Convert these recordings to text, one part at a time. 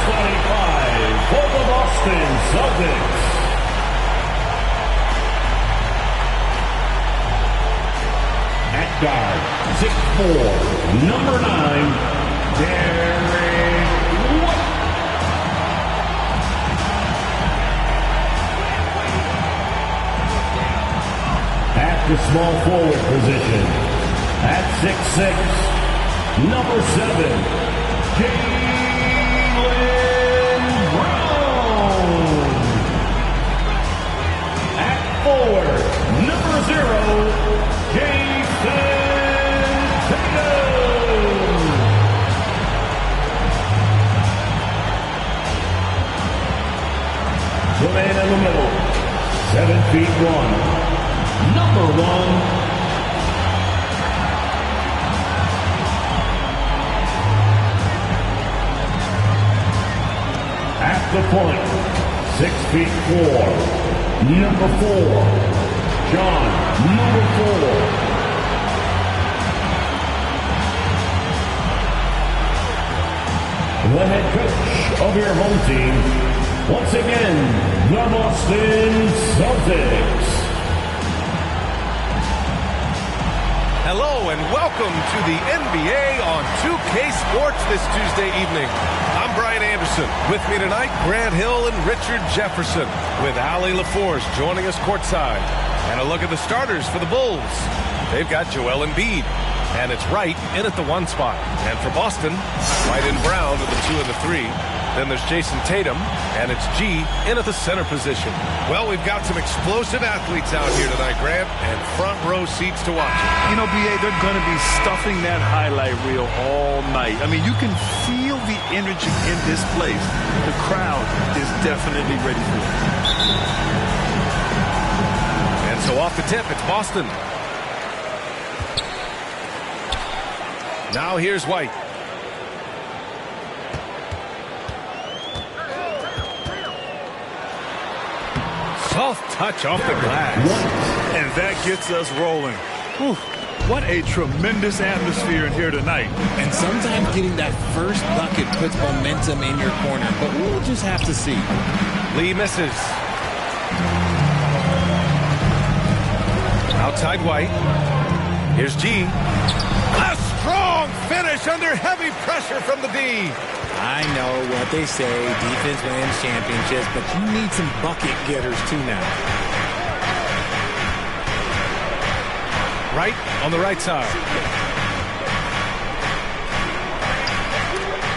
25 for the Boston Celtics. At guard, 6'4", number 9, Derek White. At the small forward position, at 6'6", number 7, Jaylen Brown. At forward, number 0, Jason Tatum. The man in the middle, 7'1", number 1, at the point, 6'4", number 4, John, number 4. The head coach of your home team, once again, the Boston Celtics. Hello and welcome to the NBA on 2K Sports this Tuesday evening. I'm Brian Anderson. With me tonight, Grant Hill and Richard Jefferson, with Allie LaForce joining us courtside. And a look at the starters for the Bulls. They've got Joel Embiid, and it's Wright in at the 1 spot. And for Boston, Wright and Brown are the 2 and the 3. Then there's Jason Tatum, and it's G in at the center position. Well, we've got some explosive athletes out here tonight, Grant, and front row seats to watch it. You know, B.A., they're going to be stuffing that highlight reel all night. I mean, you can feel the energy in this place. The crowd is definitely ready for it. And so off the tip, it's Boston. Now here's White. Soft touch off the glass. And that gets us rolling. Whew, what a tremendous atmosphere in here tonight. And sometimes getting that first bucket puts momentum in your corner, but we'll just have to see. Lee misses. Outside White. Here's G. A strong finish under heavy pressure from the D. I know what they say, defense wins championships, but you need some bucket getters too now. Right on the right side.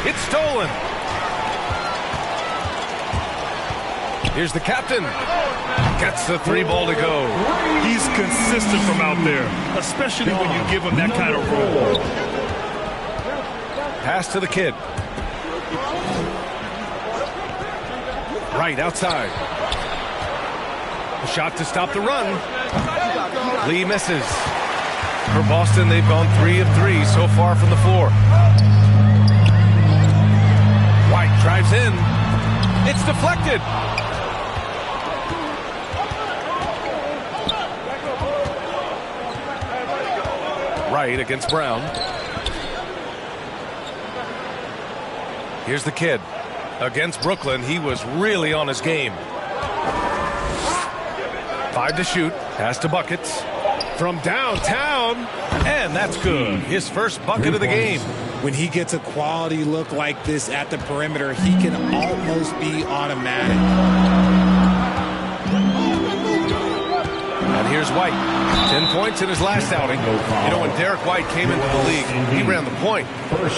It's stolen. Here's the captain. Gets the 3 ball to go. He's consistent from out there, especially when you give him that kind of role. Pass to the kid. Right outside. A shot to stop the run. Lee misses. For Boston, they've gone 3 of 3 so far from the floor. White drives in. It's deflected. Right against Brown. Here's the kid. Against Brooklyn, he was really on his game. 5 to shoot. Pass to Buckets. From downtown. And that's good. His first bucket of the game. When he gets a quality look like this at the perimeter, he can almost be automatic. And here's White. 10 points in his last outing. You know, when Derek White came into the league, he ran the point.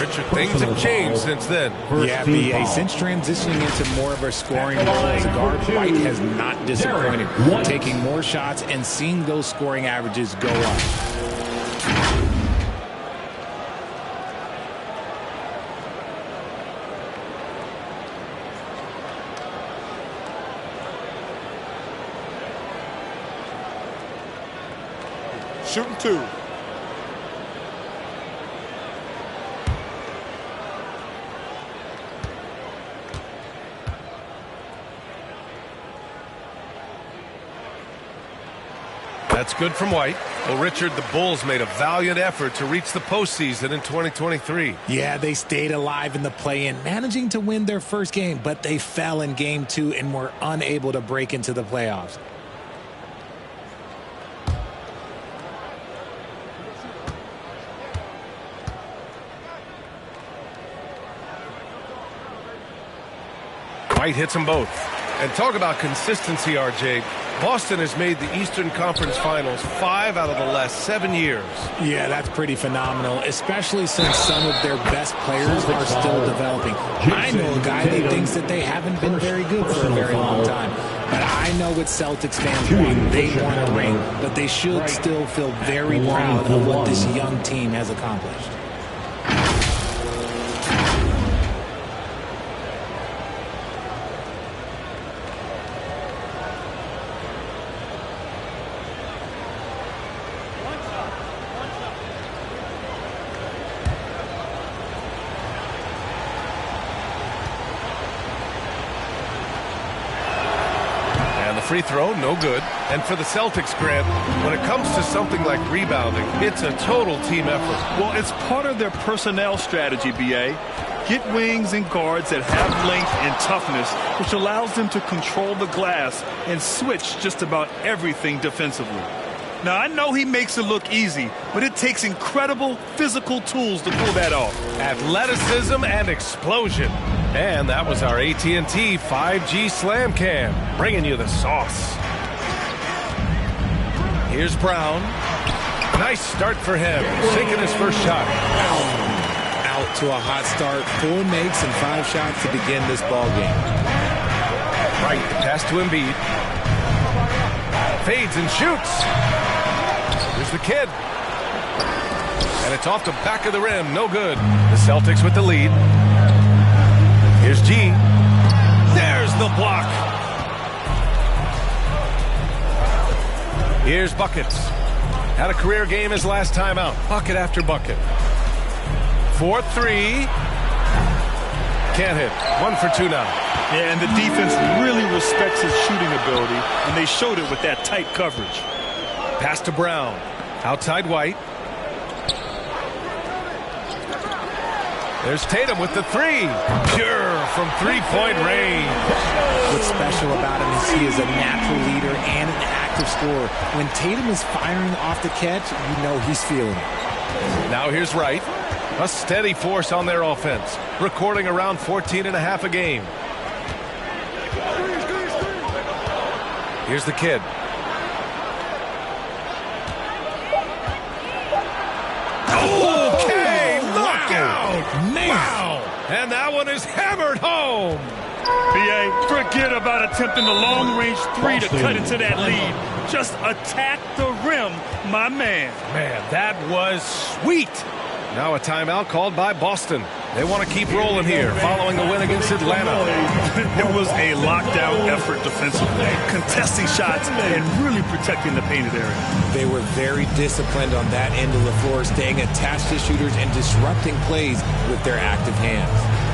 Richard, things have changed since then. Yeah, B.A. Since transitioning into more of a scoring role as a guard, White has not disappointed. Taking more shots and seeing those scoring averages go up. Shooting 2. That's good from White. Well, Richard, the Bulls made a valiant effort to reach the postseason in 2023. Yeah, they stayed alive in the play-in, managing to win their first game, but they fell in game 2 and were unable to break into the playoffs. White hits them both. And talk about consistency, RJ. Boston has made the Eastern Conference Finals 5 out of the last 7 years. Yeah, that's pretty phenomenal, especially since some of their best players are still developing. I know a guy that thinks that they haven't been very good for a very long time. But I know what Celtics fans want. They want a ring, but they should still feel very proud of what this young team has accomplished. Free throw, no good. And for the Celtics, Grant, when it comes to something like rebounding, it's a total team effort. Well, it's part of their personnel strategy, B.A. Get wings and guards that have length and toughness, which allows them to control the glass and switch just about everything defensively. Now, I know he makes it look easy, but it takes incredible physical tools to pull that off. Athleticism and explosion. And that was our AT&T 5G Slam Cam, bringing you the sauce. Here's Brown. Nice start for him, sinking his first shot. Out to a hot start, 4 makes and 5 shots to begin this ball game. Right, the pass to Embiid. Fades and shoots. Here's the kid. And it's off the back of the rim, no good. The Celtics with the lead. Here's G. There's the block. Here's Buckets. Had a career game his last time out. Bucket after bucket. 4-3. Can't hit. 1 for 2 now. Yeah, and the defense really respects his shooting ability, and they showed it with that tight coverage. Pass to Brown. Outside White. There's Tatum with the 3. Pure from three-point range. What's special about him is he is a natural leader and an active scorer. When Tatum is firing off the catch, you know he's feeling it. Now here's Wright. A steady force on their offense, recording around 14.5 a game. Here's the kid. Okay, knockout! Wow! And that one is hammered home. B.A., forget about attempting the long-range 3 to cut into that lead. Just attack the rim, my man. Man, that was sweet. Now a timeout called by Boston. They want to keep rolling here following the win against Atlanta. It was a lockdown effort defensively, contesting shots and really protecting the painted area. They were very disciplined on that end of the floor, staying attached to shooters and disrupting plays with their active hands.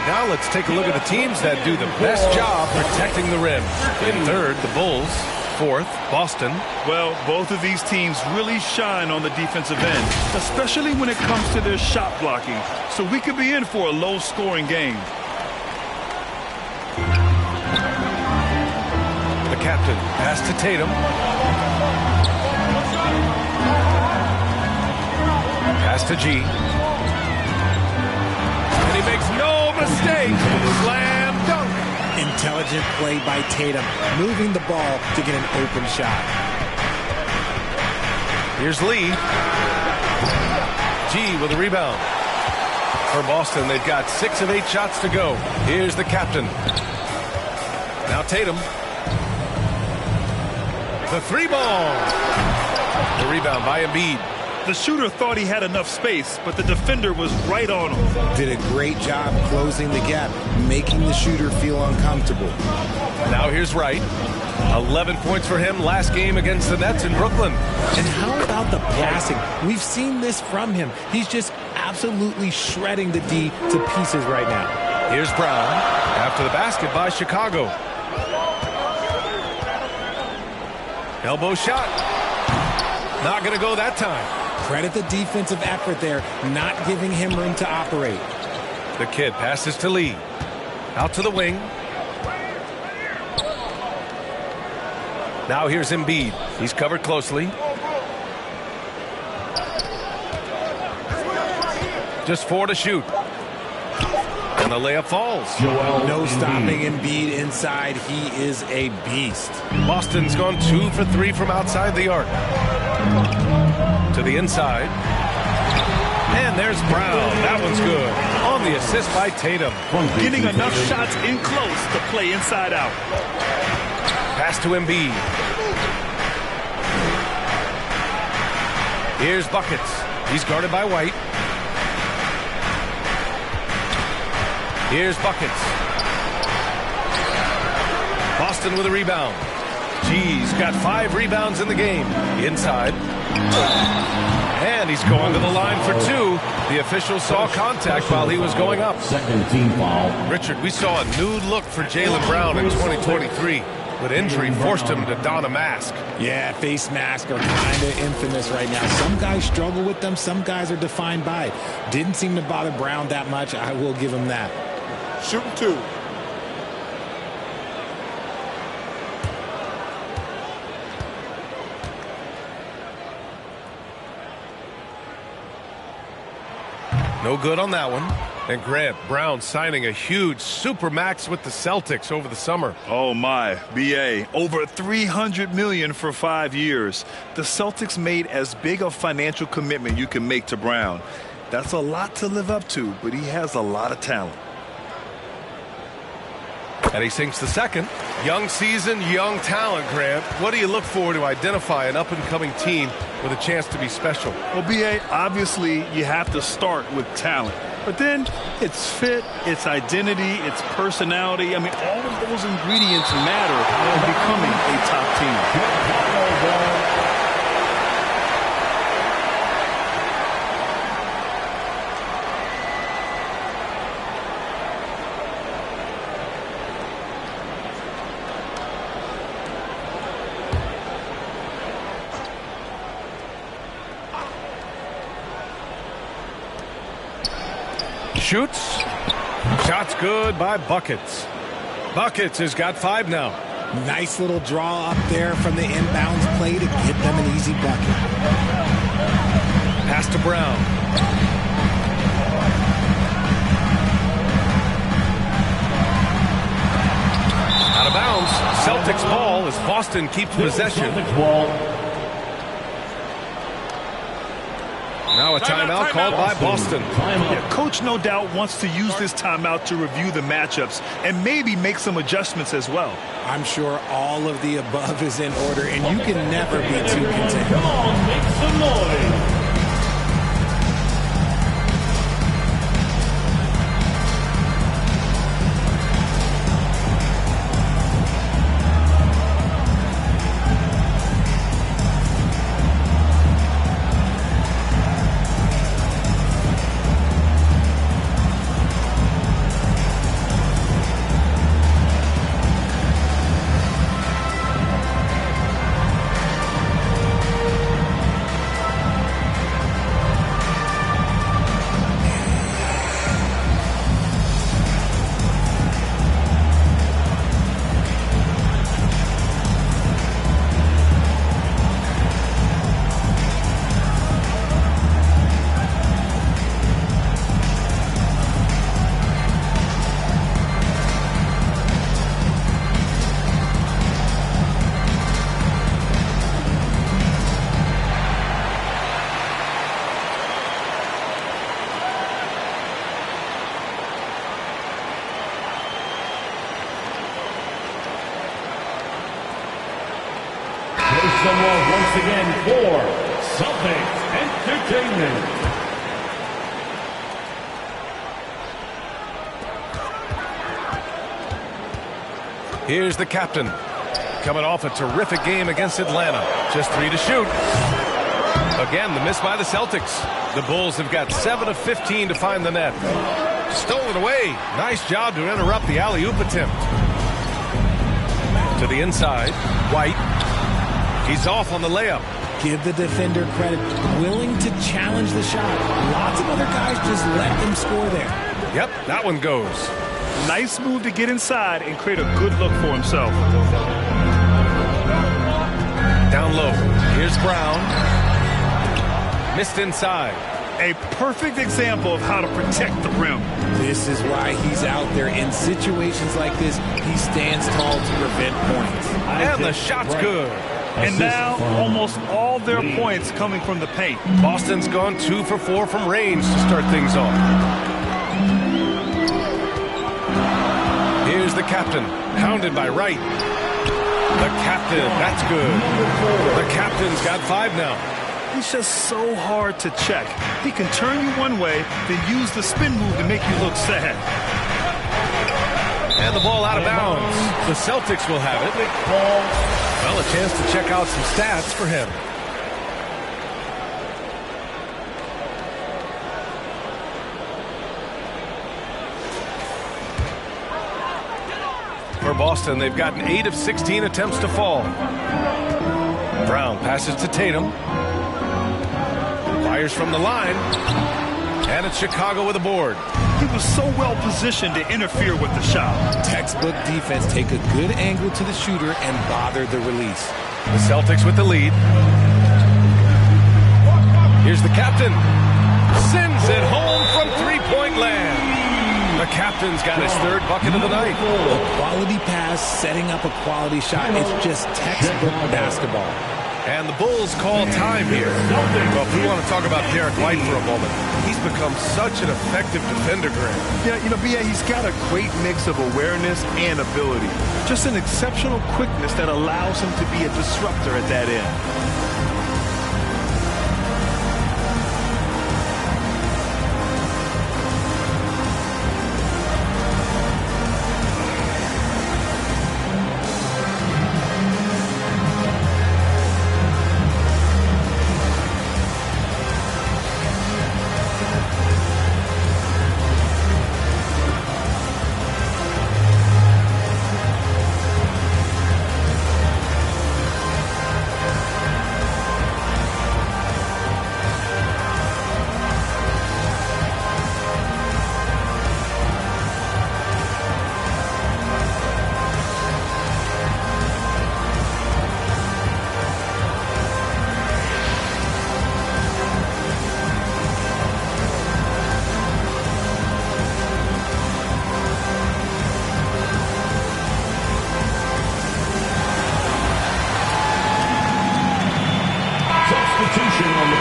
Now let's take a look at the teams that do the best job protecting the rim. In third, the Bulls. Fourth, Boston. Well, both of these teams really shine on the defensive end, especially when it comes to their shot blocking. So we could be in for a low-scoring game. the captain. Pass to Tatum. Pass to G. And he makes no mistake. Slam dunk. Intelligent play by Tatum, moving the ball to get an open shot. Here's Lee. G with a rebound. For Boston, they've got 6 of 8 shots to go. Here's the captain. Now Tatum. The 3-ball. The rebound by Embiid. The shooter thought he had enough space, but the defender was right on him. Did a great job closing the gap, making the shooter feel uncomfortable. Now here's Wright. 11 points for him last game against the Nets in Brooklyn. And how about the passing? We've seen this from him. He's just absolutely shredding the D to pieces right now. Here's Brown after the basket by Chicago. Elbow shot. Not going to go that time. Credit the defensive effort there, not giving him room to operate. The kid passes to Lee. Out to the wing. Now here's Embiid. He's covered closely. Just 4 to shoot. And the layup falls. No stopping Embiid inside. He is a beast. Boston's gone 2 for 3 from outside the arc. To the inside. And there's Brown. That one's good. On the assist by Tatum. Getting enough shots in close to play inside out. Pass to Embiid. Here's Buckets. He's guarded by White. Here's Buckets. Boston with a rebound. G's got 5 rebounds in the game. Inside. And he's going to the line for 2. The official saw contact while he was going up. Second team foul. Richard, we saw a nude look for Jaylen Brown in 2023. But injury forced him to don a mask. Yeah, face masks are kind of infamous right now. Some guys struggle with them. Some guys are defined by it. Didn't seem to bother Brown that much. I will give him that. Shooting 2. No good on that one. And Grant, Brown signing a huge supermax with the Celtics over the summer. Oh my, BA, over $300 million for 5 years. The Celtics made as big a financial commitment you can make to Brown. That's a lot to live up to, but he has a lot of talent. And he sinks the second. Young season, young talent, Grant. What do you look for to identify an up-and-coming team with a chance to be special? Well, BA, obviously you have to start with talent. But then it's fit, it's identity, it's personality. I mean, all of those ingredients matter in becoming a top team. Shoots. Shot's good by Buckets. Buckets has got 5 now. Nice little draw up there from the inbounds play to get them an easy bucket. Pass to Brown. Out of bounds. Celtics ball as Boston keeps possession. Now a timeout called by Boston. Yeah, coach no doubt wants to use this timeout to review the matchups and maybe make some adjustments as well. I'm sure all of the above is in order, and you can never be too content. Come on, make some noise. the love once again for Celtics Entertainment. Here's the captain. Coming off a terrific game against Atlanta. Just 3 to shoot. Again, the miss by the Celtics. The Bulls have got 7 of 15 to find the net. Stolen away. Nice job to interrupt the alley-oop attempt. To the inside. White. He's off on the layup. Give the defender credit. Willing to challenge the shot. Lots of other guys just let them score there. Yep, that one goes. Nice move to get inside and create a good look for himself. Down low. Here's Brown. Missed inside. A perfect example of how to protect the rim. This is why he's out there. In situations like this, he stands tall to prevent points. And the shot's good. And now, almost all their points coming from the paint. Boston's gone 2 for 4 from range to start things off. Here's the captain, pounded by Wright. The captain, that's good. The captain's got 5 now. He's just so hard to check. He can turn you one way, then use the spin move to make you look sad. And the ball out of bounds. The Celtics will have it. Well, a chance to check out some stats for him. For Boston, they've gotten 8 of 16 attempts to fall. Brown passes to Tatum. Fires from the line. And it's Chicago with a board. He was so well positioned to interfere with the shot. Textbook defense. Take a good angle to the shooter and bother the release. The Celtics with the lead. Here's the captain. Sends it home from three-point land. The captain's got his 3rd bucket of the night. A quality pass, setting up a quality shot. It's just textbook basketball. And the Bulls call time here. Well, if we want to talk about Derek White for a moment, he's become such an effective defender, Grant. Yeah, B.A., he's got a great mix of awareness and ability. Just an exceptional quickness that allows him to be a disruptor at that end.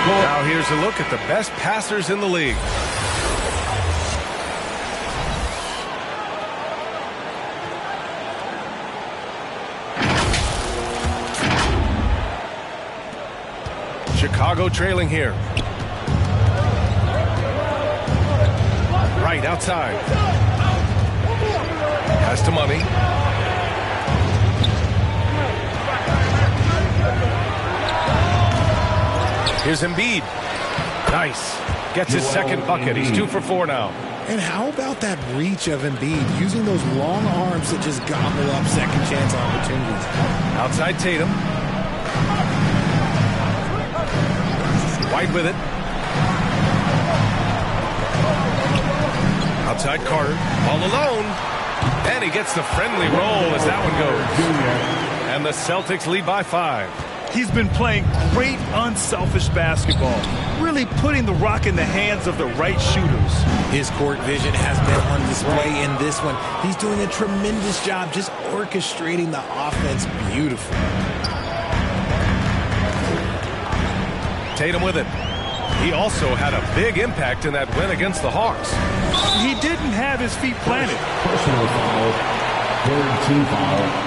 Now here's a look at the best passers in the league. Chicago trailing here. Right outside. Pass to Money. Here's Embiid. Nice. Gets his 2nd bucket. He's 2 for 4 now. And how about that reach of Embiid, using those long arms to just gobble up second chance opportunities. Outside Tatum. White with it. Outside Carter. All alone. And he gets the friendly roll as that one goes. And the Celtics lead by 5. He's been playing great, unselfish basketball, really putting the rock in the hands of the right shooters. His court vision has been on display in this one. He's doing a tremendous job just orchestrating the offense beautifully. Tatum with it. He also had a big impact in that win against the Hawks. He didn't have his feet planted. Personal foul. 3rd team foul.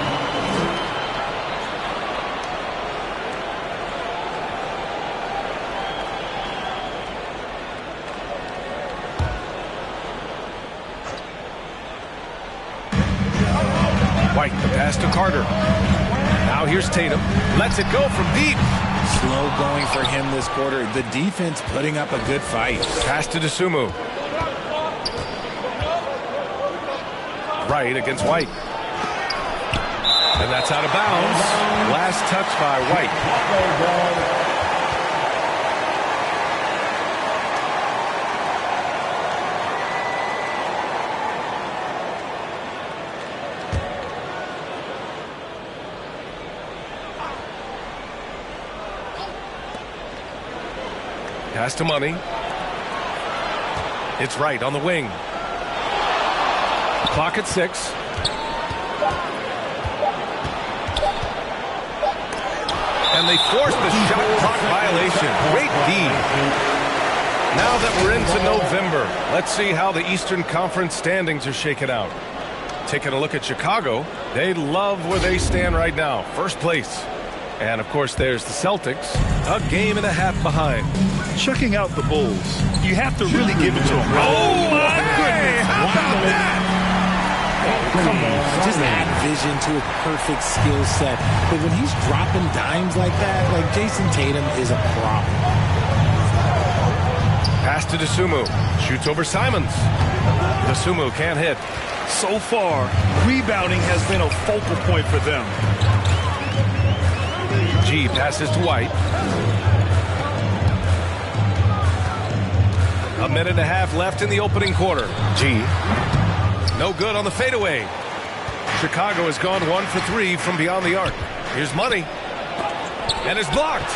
White, the pass to Carter. Now here's Tatum. Lets it go from deep. Slow going for him this quarter. The defense putting up a good fight. Pass to Dosunmu. Right against White. And that's out of bounds. Last touch by White. Pass to Money. It's Wright on the wing. Clock at 6. And they forced the shot clock violation. Great D. Now that we're into November, let's see how the Eastern Conference standings are shaken out. Taking a look at Chicago, they love where they stand right now. First place. And, of course, there's the Celtics, a game and a half behind. Checking out the Bulls, you have to really give it to them. Oh, my goodness! How about that? Come on, just add vision to a perfect skill set. But when he's dropping dimes like that, like Jason Tatum is a problem. Pass to Dosunmu. Shoots over Simons. Dosunmu can't hit. So far, rebounding has been a focal point for them. G passes to White. A minute and a half left in the opening quarter. G. No good on the fadeaway. Chicago has gone 1 for 3 from beyond the arc. Here's Money. And it's blocked.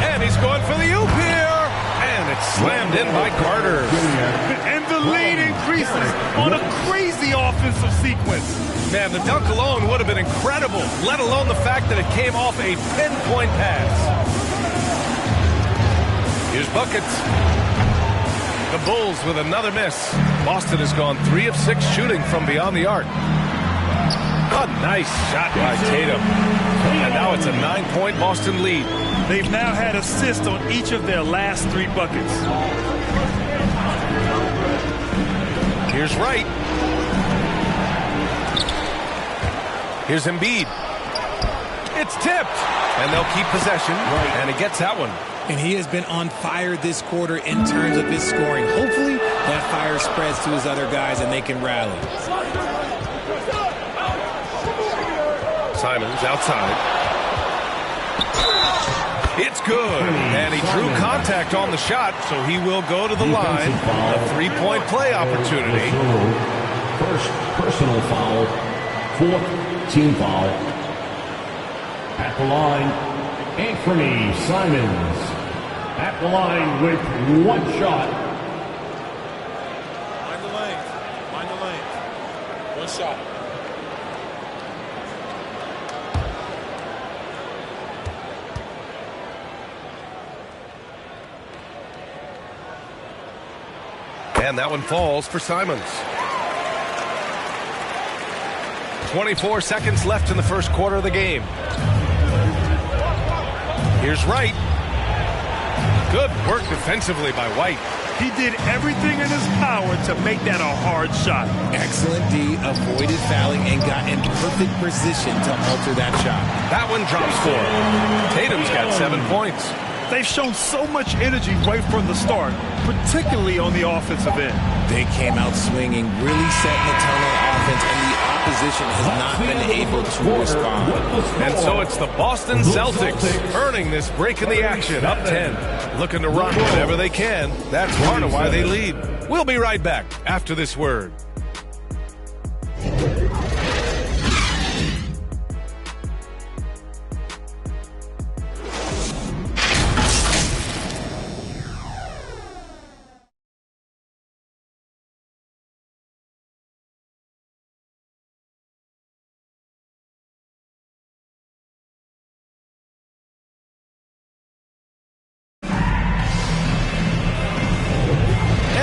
And he's going for the oop here. And it's slammed in by Carter. And the lead increases on a crazy offensive sequence. Man, the dunk alone would have been incredible, let alone the fact that it came off a pinpoint pass. Here's buckets. The Bulls with another miss. Boston has gone 3 of 6 shooting from beyond the arc. A nice shot by Tatum. And now it's a 9-point Boston lead. They've now had assists on each of their last 3 buckets. Here's Wright. Here's Embiid. It's tipped. And they'll keep possession. And he gets that one. And he has been on fire this quarter in terms of his scoring. Hopefully that fire spreads to his other guys and they can rally. Simons outside. It's good. And he drew contact on the shot, so he will go to the line. A 3-point play opportunity. First personal foul. 4th team foul. At the line, Anthony Simons. At the line with 1 shot. Mind the lane. Mind the lane. 1 shot. And that one falls for Simons. 24 seconds left in the first quarter of the game. Here's Wright. Good work defensively by White. He did everything in his power to make that a hard shot. Excellent D, avoided fouling, and got in perfect position to alter that shot. That one drops 4. Tatum's got 7 points. They've shown so much energy right from the start, particularly on the offensive end. They came out swinging, really setting the tone on offense, and the opposition has not been able to respond. And so it's the Boston Celtics earning this break in the action, up 10. Looking to run whatever they can. That's part of why they lead. We'll be right back after this word.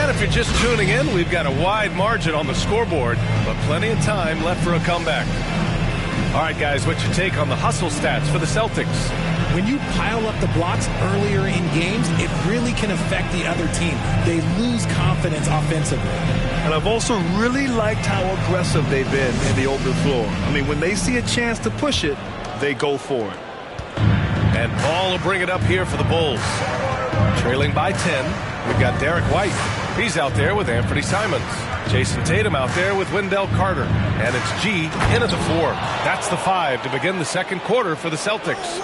If you're just tuning in, we've got a wide margin on the scoreboard, but plenty of time left for a comeback. All right, guys, what's your take on the hustle stats for the Celtics? When you pile up the blocks earlier in games, it really can affect the other team. They lose confidence offensively. And I've also really liked how aggressive they've been in the open floor. I mean, when they see a chance to push it, they go for it. And Ball will bring it up here for the Bulls. Trailing by 10, we've got Derek White. He's out there with Anthony Simons. Jason Tatum out there with Wendell Carter. And it's G in at the 4. That's the 5 to begin the second quarter for the Celtics.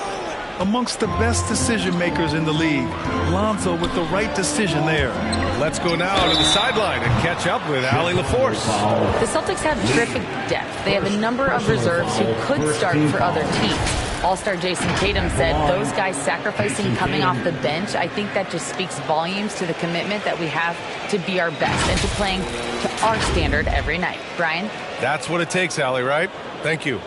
Amongst the best decision makers in the league, Lonzo with the right decision there. Let's go now to the sideline and catch up with Allie LaForce. The Celtics have terrific depth. They have a number of reserves who could start for other teams. All-star Jason Tatum said those guys sacrificing coming off the bench, I think that just speaks volumes to the commitment that we have to be our best and to playing to our standard every night. Brian? That's what it takes, Allie, right? Thank you.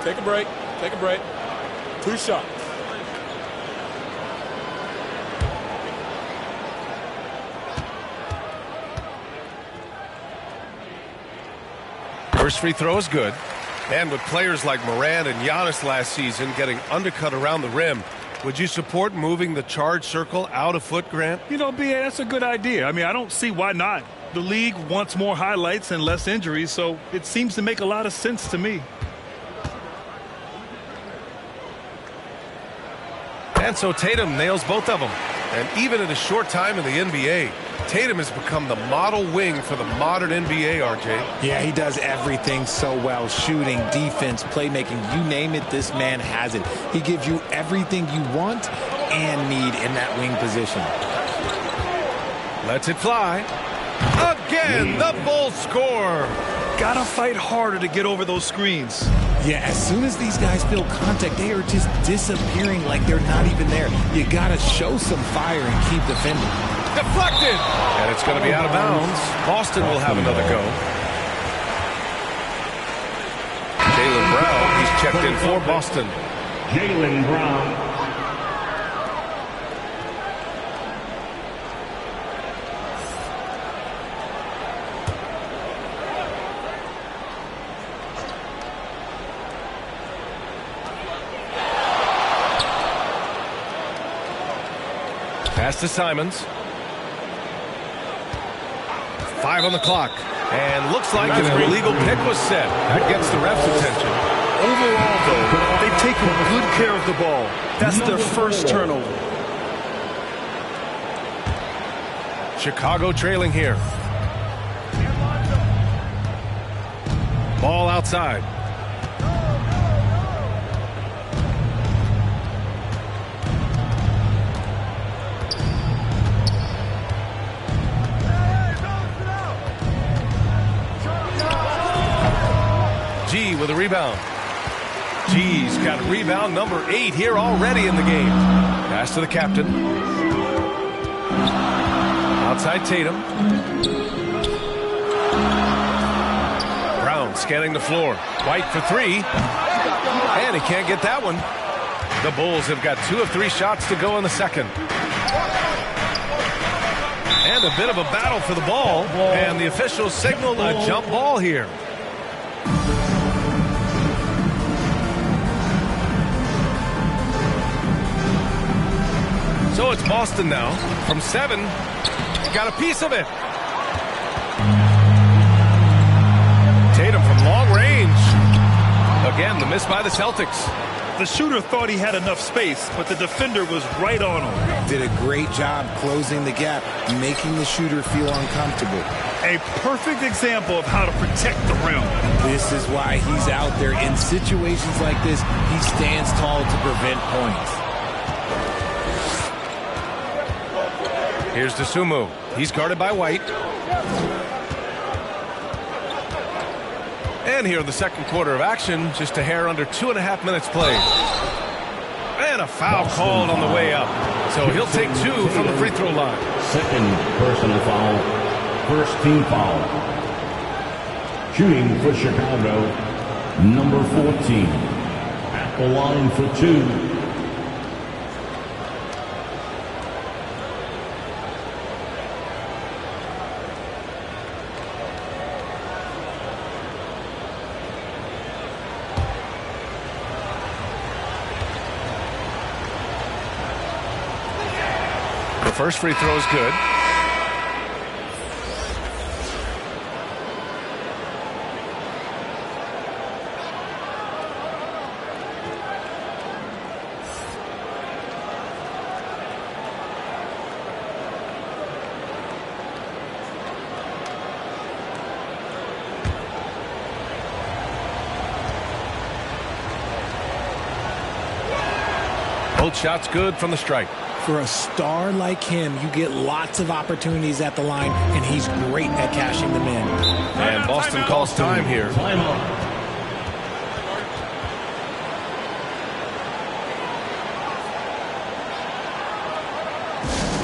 Take a break. Take a break. 2 shots. First free throw is good. And with players like Morant and Giannis last season getting undercut around the rim, would you support moving the charge circle out a foot, Grant? You know, B.A., that's a good idea. I mean, I don't see why not. The league wants more highlights and less injuries, so it seems to make a lot of sense to me. And so Tatum nails both of them. And even in a short time in the NBA, Tatum has become the model wing for the modern NBA, RJ. Yeah, he does everything so well. Shooting, defense, playmaking, you name it, this man has it. He gives you everything you want and need in that wing position. Lets it fly. Again, the Bulls score. Gotta fight harder to get over those screens. Yeah, as soon as these guys feel contact, they are just disappearing like they're not even there. You gotta show some fire and keep defending. Deflected! And it's going to be out of bounds. Boston will have another go. Jaylen Brown, he's checked in for Boston. Jaylen Brown. Pass to Simons. 5 on the clock. And looks like an illegal pick was set. That gets the ref's attention. Overall, though, they've taken good care of the ball. That's their first turnover. Chicago trailing here. Ball outside. G with a rebound. G's got rebound number 8 here already in the game. Pass to the captain. Outside Tatum. Brown scanning the floor. White for 3. And he can't get that one. The Bulls have got 2 of 3 shots to go in the second. And a bit of a battle for the ball. And the officials signal a jump ball here. So it's Boston now. From 7, got a piece of it. Tatum from long range. Again, the miss by the Celtics. The shooter thought he had enough space, but the defender was right on him. Did a great job closing the gap, making the shooter feel uncomfortable. A perfect example of how to protect the rim. This is why he's out there. In situations like this, he stands tall to prevent points. Here's Dosunmu. He's guarded by White. And here in the second quarter of action, just a hair under 2.5 minutes played. And a foul called on the way up. So he'll take 2 from the free throw line. Second personal foul. First team foul. Shooting for Chicago, number 14. At the line for 2. First free throw is good. Both shots good from the stripe. For a star like him, you get lots of opportunities at the line, and he's great at cashing them in. And Boston calls time here. Timeout.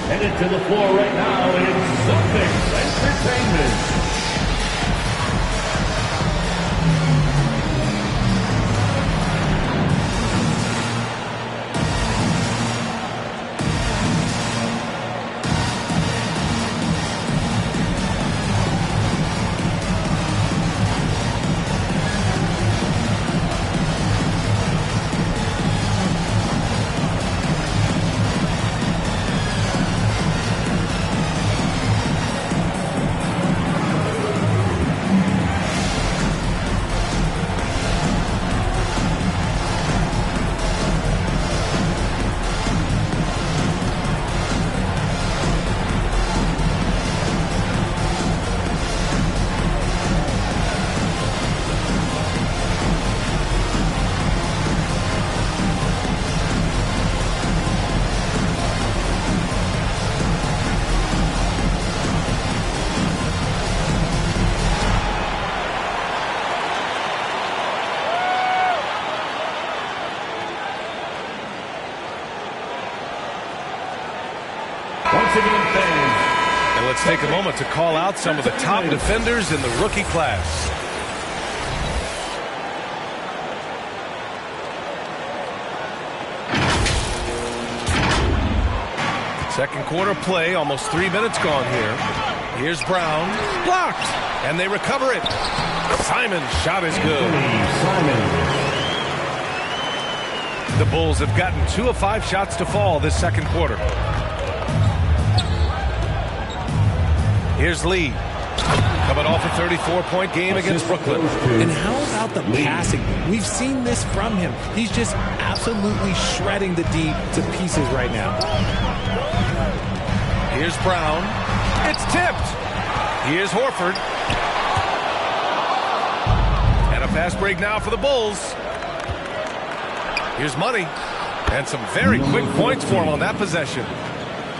Headed to the floor right now is Celtics Entertainment. And let's take a moment to call out some of the top defenders in the rookie class. Second quarter play, almost 3 minutes gone here. Here's Brown, blocked, and they recover it. Simon's shot is good. The Bulls have gotten 2 of 5 shots to fall this second quarter. Here's Lee, coming off a 34-point game against Brooklyn. And how about the passing? We've seen this from him. He's just absolutely shredding the D to pieces right now. Here's Brown. It's tipped. Here's Horford. And a fast break now for the Bulls. Here's Money. And some very quick points for him on that possession.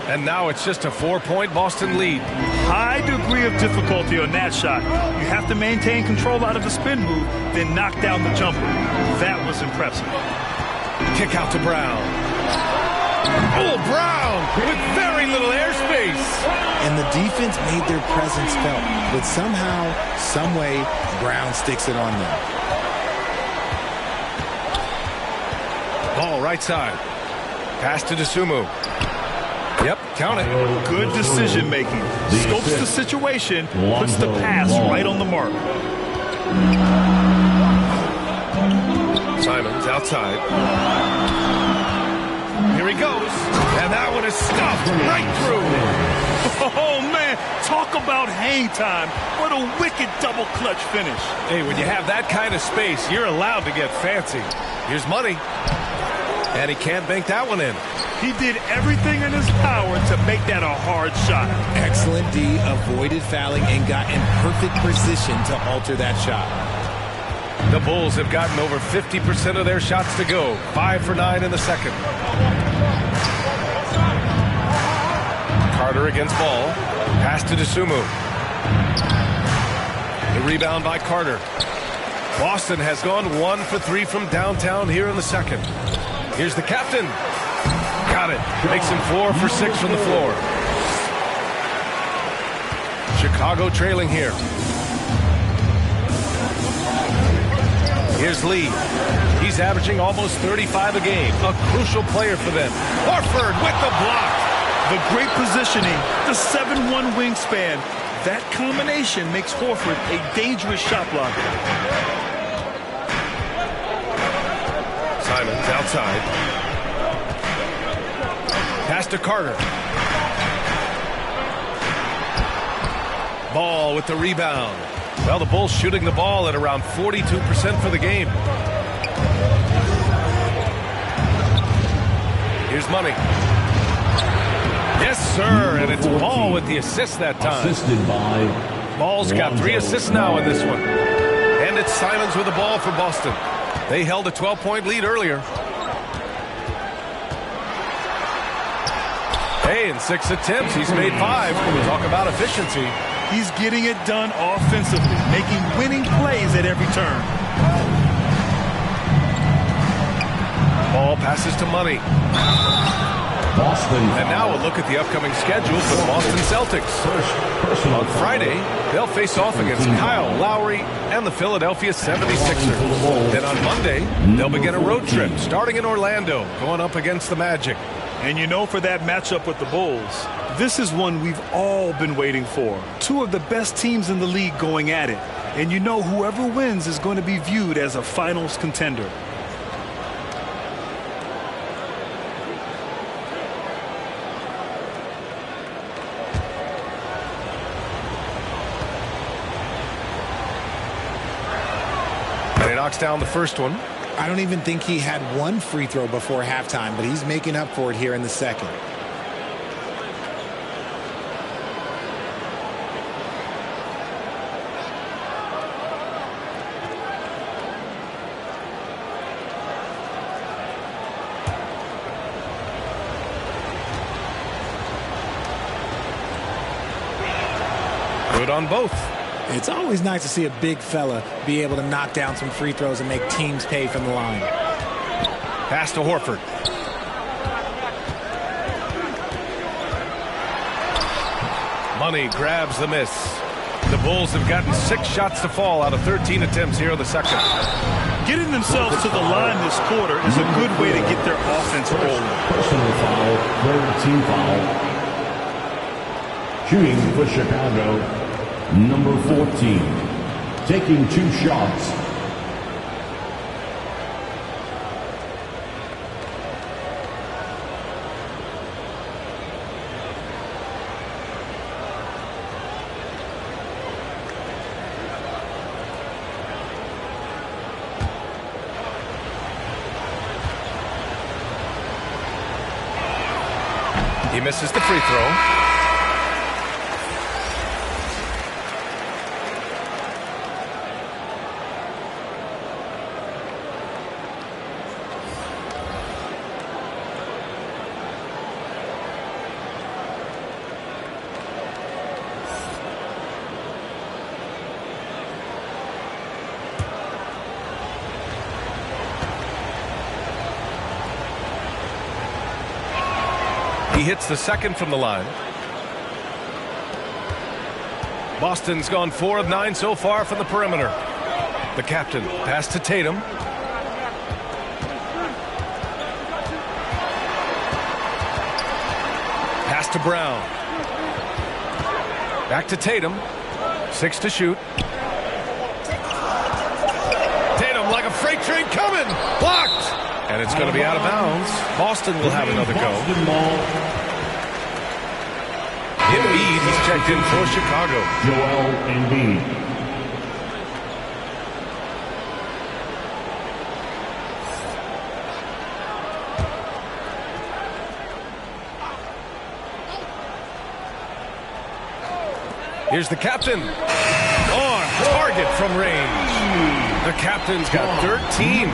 And now it's just a 4-point Boston lead. High degree of difficulty on that shot. You have to maintain control out of the spin move, then knock down the jumper. That was impressive. Kick out to Brown. Oh, Brown with very little airspace. And the defense made their presence felt. But somehow, someway, Brown sticks it on them. Ball right side. Pass to DeSumo. Yep, count it. Good decision making. Scopes the situation, puts the pass right on the mark. Simons outside. Here he goes. And that one is stuffed right through. Oh, man. Talk about hang time. What a wicked double clutch finish. Hey, when you have that kind of space, you're allowed to get fancy. Here's Money. And he can't bank that one in. He did everything in his power to make that a hard shot. Excellent D, avoided fouling, and got in perfect position to alter that shot. The Bulls have gotten over 50% of their shots to go. 5 for 9 in the second. Carter against Ball. Pass to DeSumo. The rebound by Carter. Boston has gone 1 for 3 from downtown here in the second. Here's the captain. Got it. Makes him 4 for 6 from the floor. Chicago trailing here. Here's Lee. He's averaging almost 35 a game. A crucial player for them. Horford with the block. The great positioning, the 7'1" wingspan. That combination makes Horford a dangerous shot blocker. Simons outside. Pass to Carter. Ball with the rebound. Well, the Bulls shooting the ball at around 42% for the game. Here's Money. Yes, sir, and it's Ball with the assist that time. Assisted by Ball's got 3 assists now in this one. And it's Simons with the ball for Boston. They held a 12-point lead earlier. Hey, in 6 attempts, he's made 5. Talk about efficiency. He's getting it done offensively, making winning plays at every turn. Ball passes to Money. Boston. And now a look at the upcoming schedule for the Boston Celtics. On Friday, they'll face off against Kyle Lowry and the Philadelphia 76ers. Then on Monday, they'll begin a road trip starting in Orlando, going up against the Magic. And you know, for that matchup with the Bulls, this is one we've all been waiting for. 2 of the best teams in the league going at it. And you know, whoever wins is going to be viewed as a finals contender. And he knocks down the first one. I don't even think he had 1 free throw before halftime, but he's making up for it here in the second. Good on both. It's always nice to see a big fella be able to knock down some free throws and make teams pay from the line. Pass to Horford. Money grabs the miss. The Bulls have gotten 6 shots to fall out of 13 attempts here in the second. Getting themselves to the line this quarter is a good way to get their offense rolling. Personal foul, 3rd team foul. Shooting for Chicago, number 14. Taking 2 shots. He misses the free throw. He hits the second from the line. Boston's gone 4 of 9 so far from the perimeter. The captain pass to Tatum. Pass to Brown. Back to Tatum. 6 to shoot. Tatum like a freight train coming. Blocked. And it's going to be out of bounds. Boston will have another go. Embiid, he's checked in for Chicago. Joel Embiid. Here's the captain. On target from range. The captain's got 13.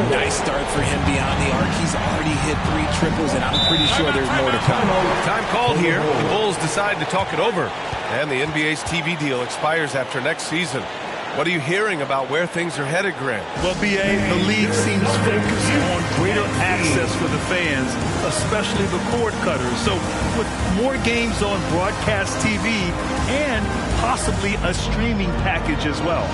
Nice start for him beyond the arc. He's already hit 3 triples, and I'm pretty sure there's more to come. Time called here. The Bulls decide to talk it over. And the NBA's TV deal expires after next season. What are you hearing about where things are headed, Grant? Well, B.A., the league seems focused on greater access for the fans, especially the cord cutters. So with more games on broadcast TV and possibly a streaming package as well.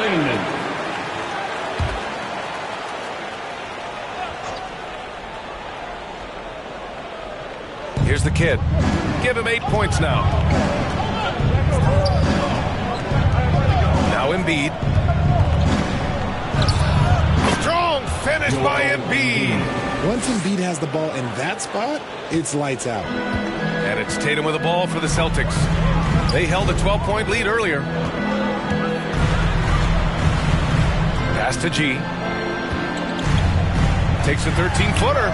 entertainment. Here's the kid. Give him 8 points now. Now Embiid. Strong finish by Embiid. Once Embiid has the ball in that spot, it's lights out. And it's Tatum with the ball for the Celtics. They held a 12-point lead earlier. Pass to G. Takes a 13-footer.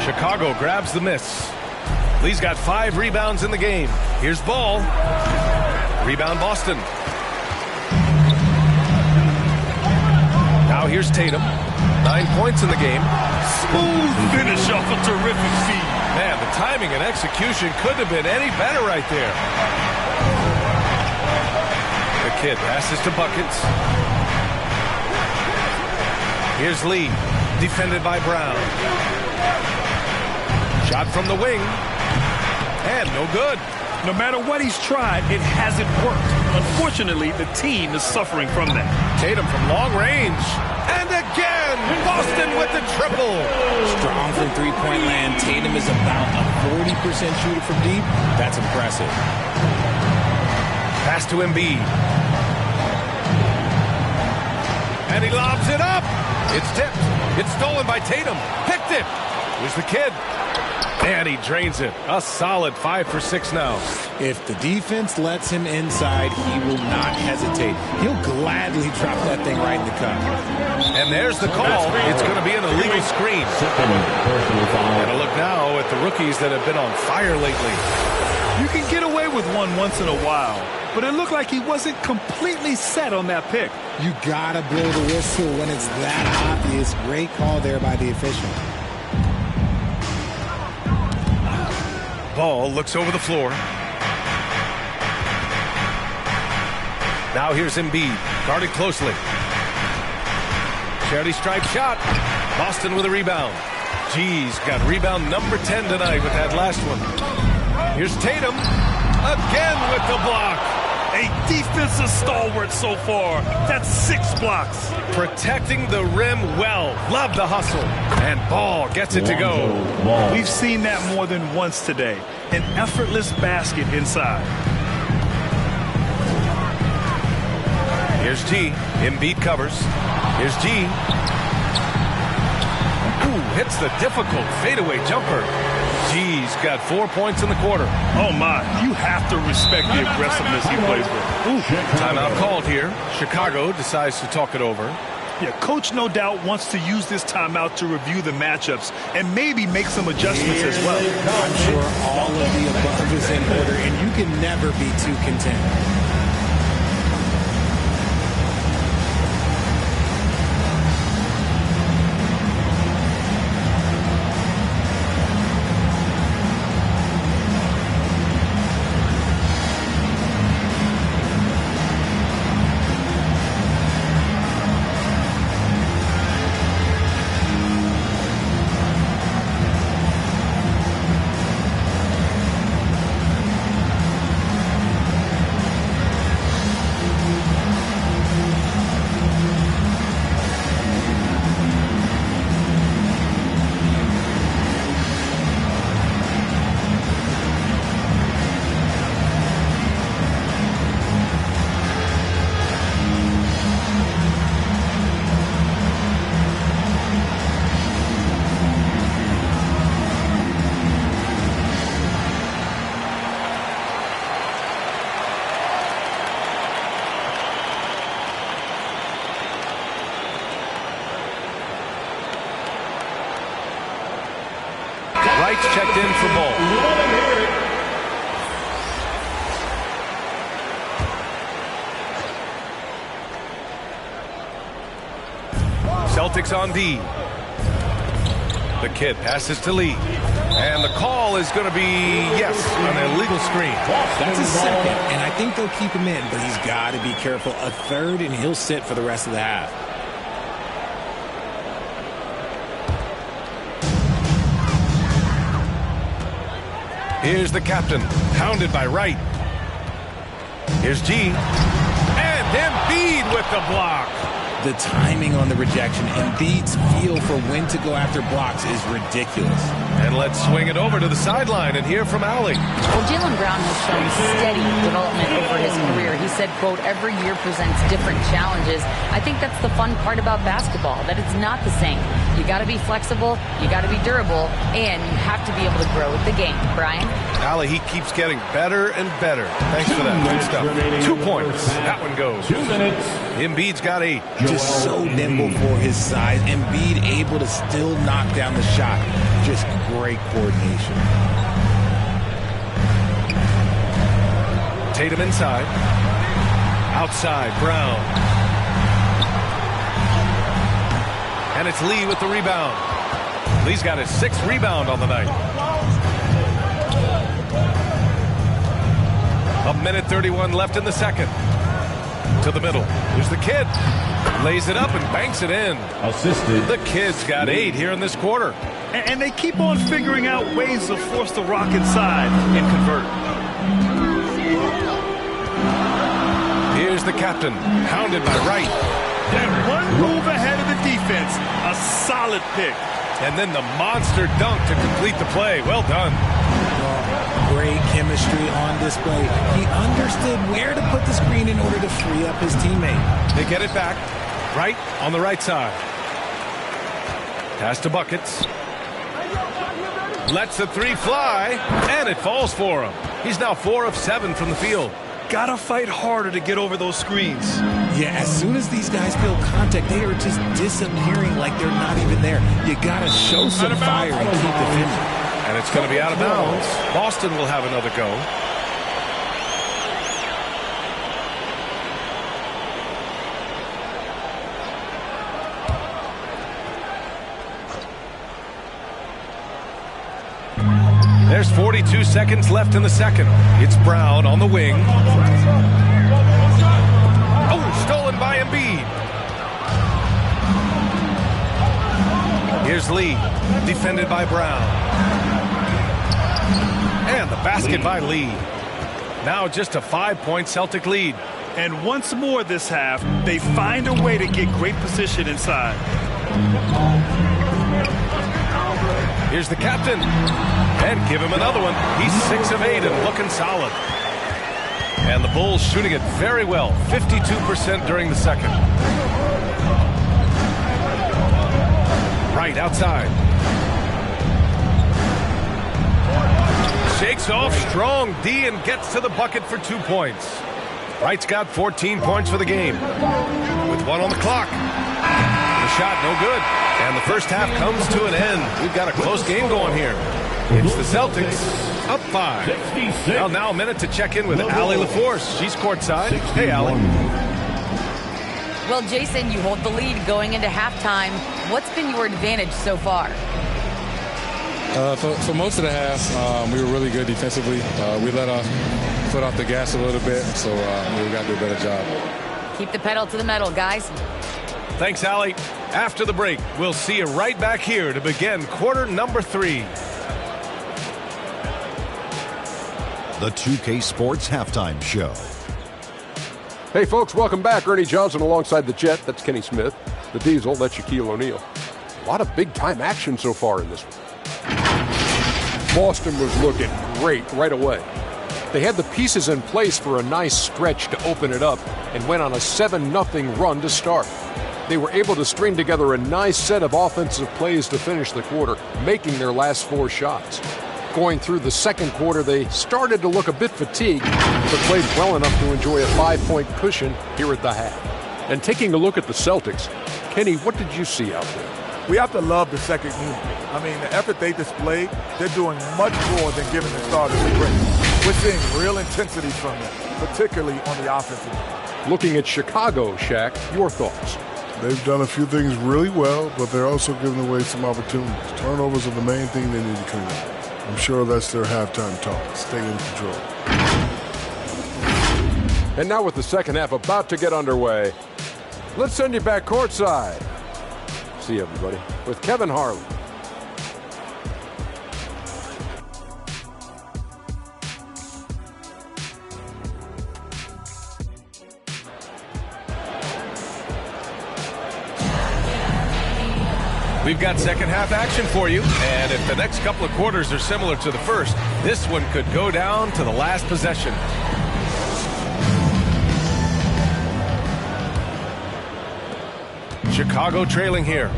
Chicago grabs the miss. Lee's got 5 rebounds in the game. Here's Ball. Rebound Boston. Now here's Tatum. 9 points in the game. Smooth finish off a terrific feed. Man, the timing and execution couldn't have been any better right there. The kid passes to buckets. Here's Lee, defended by Brown. Shot from the wing. And no good. No matter what he's tried, it hasn't worked. Unfortunately, the team is suffering from that. Tatum from long range. And again, Boston with the triple. Strong from three-point land. Tatum is about a 40% shooter from deep. That's impressive. Pass to Embiid. And he lobs it up. It's tipped. It's stolen by Tatum. Picked it. Here's the kid. And he drains it. A solid 5 for 6 now. If the defense lets him inside, he will not hesitate. He'll gladly drop that thing right in the cup. And there's the call. It's going to be an illegal screen. Second personal foul. And a look now at the rookies that have been on fire lately. You can get away with one once in a while, but it looked like he wasn't completely set on that pick. You gotta blow the whistle when it's that obvious. Great call there by the official. Ball looks over the floor. Now here's Embiid, guarded closely. Charity stripe shot. Boston with a rebound. G's got rebound number 10 tonight with that last one. Here's Tatum, again with the block. A defensive stalwart so far. That's 6 blocks. Protecting the rim well. Love the hustle. And Ball gets it to go. Ball. We've seen that more than once today. An effortless basket inside. Here's G. Embiid covers. Here's G. Ooh, hits the difficult fadeaway jumper. G's got 4 points in the quarter. Oh, my. You have to respect the aggressiveness he plays with. Timeout called here. Chicago decides to talk it over. Yeah, coach no doubt wants to use this timeout to review the matchups and maybe make some adjustments as well. I'm sure all of the above is in order, and you can never be too content. Wright's checked in for Ball. Celtics on D. The kid passes to Lee. And the call is going to be, yes, an illegal screen. That's a second, and I think they'll keep him in, but he's got to be careful. A third, and he'll sit for the rest of the half. Here's the captain, hounded by Wright. Here's G. And Embiid with with the block. The timing on the rejection, Embiid's feel for when to go after blocks is ridiculous. And let's swing it over to the sideline and hear from Allie. Well, Jaylen Brown has shown steady development over his career. He said, quote, every year presents different challenges. I think that's the fun part about basketball, that it's not the same. You got to be flexible, you got to be durable, and you have to be able to grow with the game. Brian? Allie, he keeps getting better and better. Thanks for that. Good stuff. 2 points. That one goes. 2 minutes. Embiid's got 8. Just so nimble for his size. Embiid able to still knock down the shot. Just great coordination. Tatum inside. Outside, Brown. And it's Lee with the rebound. Lee's got his 6th rebound on the night. A minute 31 left in the second. To the middle. Here's the kid. Lays it up and banks it in. Assisted. The kid's got 8 here in this quarter. And they keep on figuring out ways to force the Rock inside and convert. Here's the captain. Pounded by Wright. And one move ahead of the defense. A solid pick. And then the monster dunk to complete the play. Well done. Great chemistry on display. He understood where to put the screen in order to free up his teammate. They get it back. Right on the right side. Pass to Buckets. Lets the 3 fly, and it falls for him. He's now 4 of 7 from the field. Gotta fight harder to get over those screens. Yeah, as soon as these guys feel contact, they are just disappearing like they're not even there. You gotta show some fire and keep defending. And it's going to be out of bounds. Boston will have another go. There's 42 seconds left in the second. It's Brown on the wing. Oh, stolen by Embiid. Here's Lee, defended by Brown. And the basket by Lee. Now just a 5-point Celtic lead. And once more this half, they find a way to get great position inside. Here's the captain. And give him another one. He's 6 of 8 and looking solid. And the Bulls shooting it very well. 52% during the second. Right outside. Shakes off strong D and gets to the bucket for 2 points. Wright's got 14 points for the game. With 1 on the clock. The shot no good. And the first half comes to an end. We've got a close game going here. It's the Celtics up 5. Well, now a minute to check in with Allie LaForce. She's courtside. Hey, Allie. Well, Jason, you hold the lead going into halftime. What's been your advantage so far? For most of the half, we were really good defensively. We let our foot off the gas a little bit, so we got to do a better job. Keep the pedal to the metal, guys. Thanks, Allie. After the break, we'll see you right back here to begin quarter number 3. The 2K Sports Halftime Show. Hey, folks, welcome back. Ernie Johnson alongside the Jet. That's Kenny Smith. The Diesel, that's Shaquille O'Neal. A lot of big-time action so far in this one. Boston was looking great right away. They had the pieces in place for a nice stretch to open it up and went on a 7-0 run to start. They were able to string together a nice set of offensive plays to finish the quarter, making their last 4 shots. Going through the second quarter, they started to look a bit fatigued, but played well enough to enjoy a 5-point cushion here at the half. And taking a look at the Celtics, Kenny, what did you see out there? We have to love the second unit. I mean, the effort they displayed, they're doing much more than giving the starters a break. We're seeing real intensity from them, particularly on the offensive end. Looking at Chicago, Shaq, your thoughts? They've done a few things really well, but they're also giving away some opportunities. Turnovers are the main thing they need to clean up. I'm sure that's their halftime talk. Stay in control. And now with the second half about to get underway, let's send you back courtside. See you, everybody, with Kevin Harlan. We've got second half action for you, and if the next couple of quarters are similar to the first, this one could go down to the last possession. Chicago trailing here.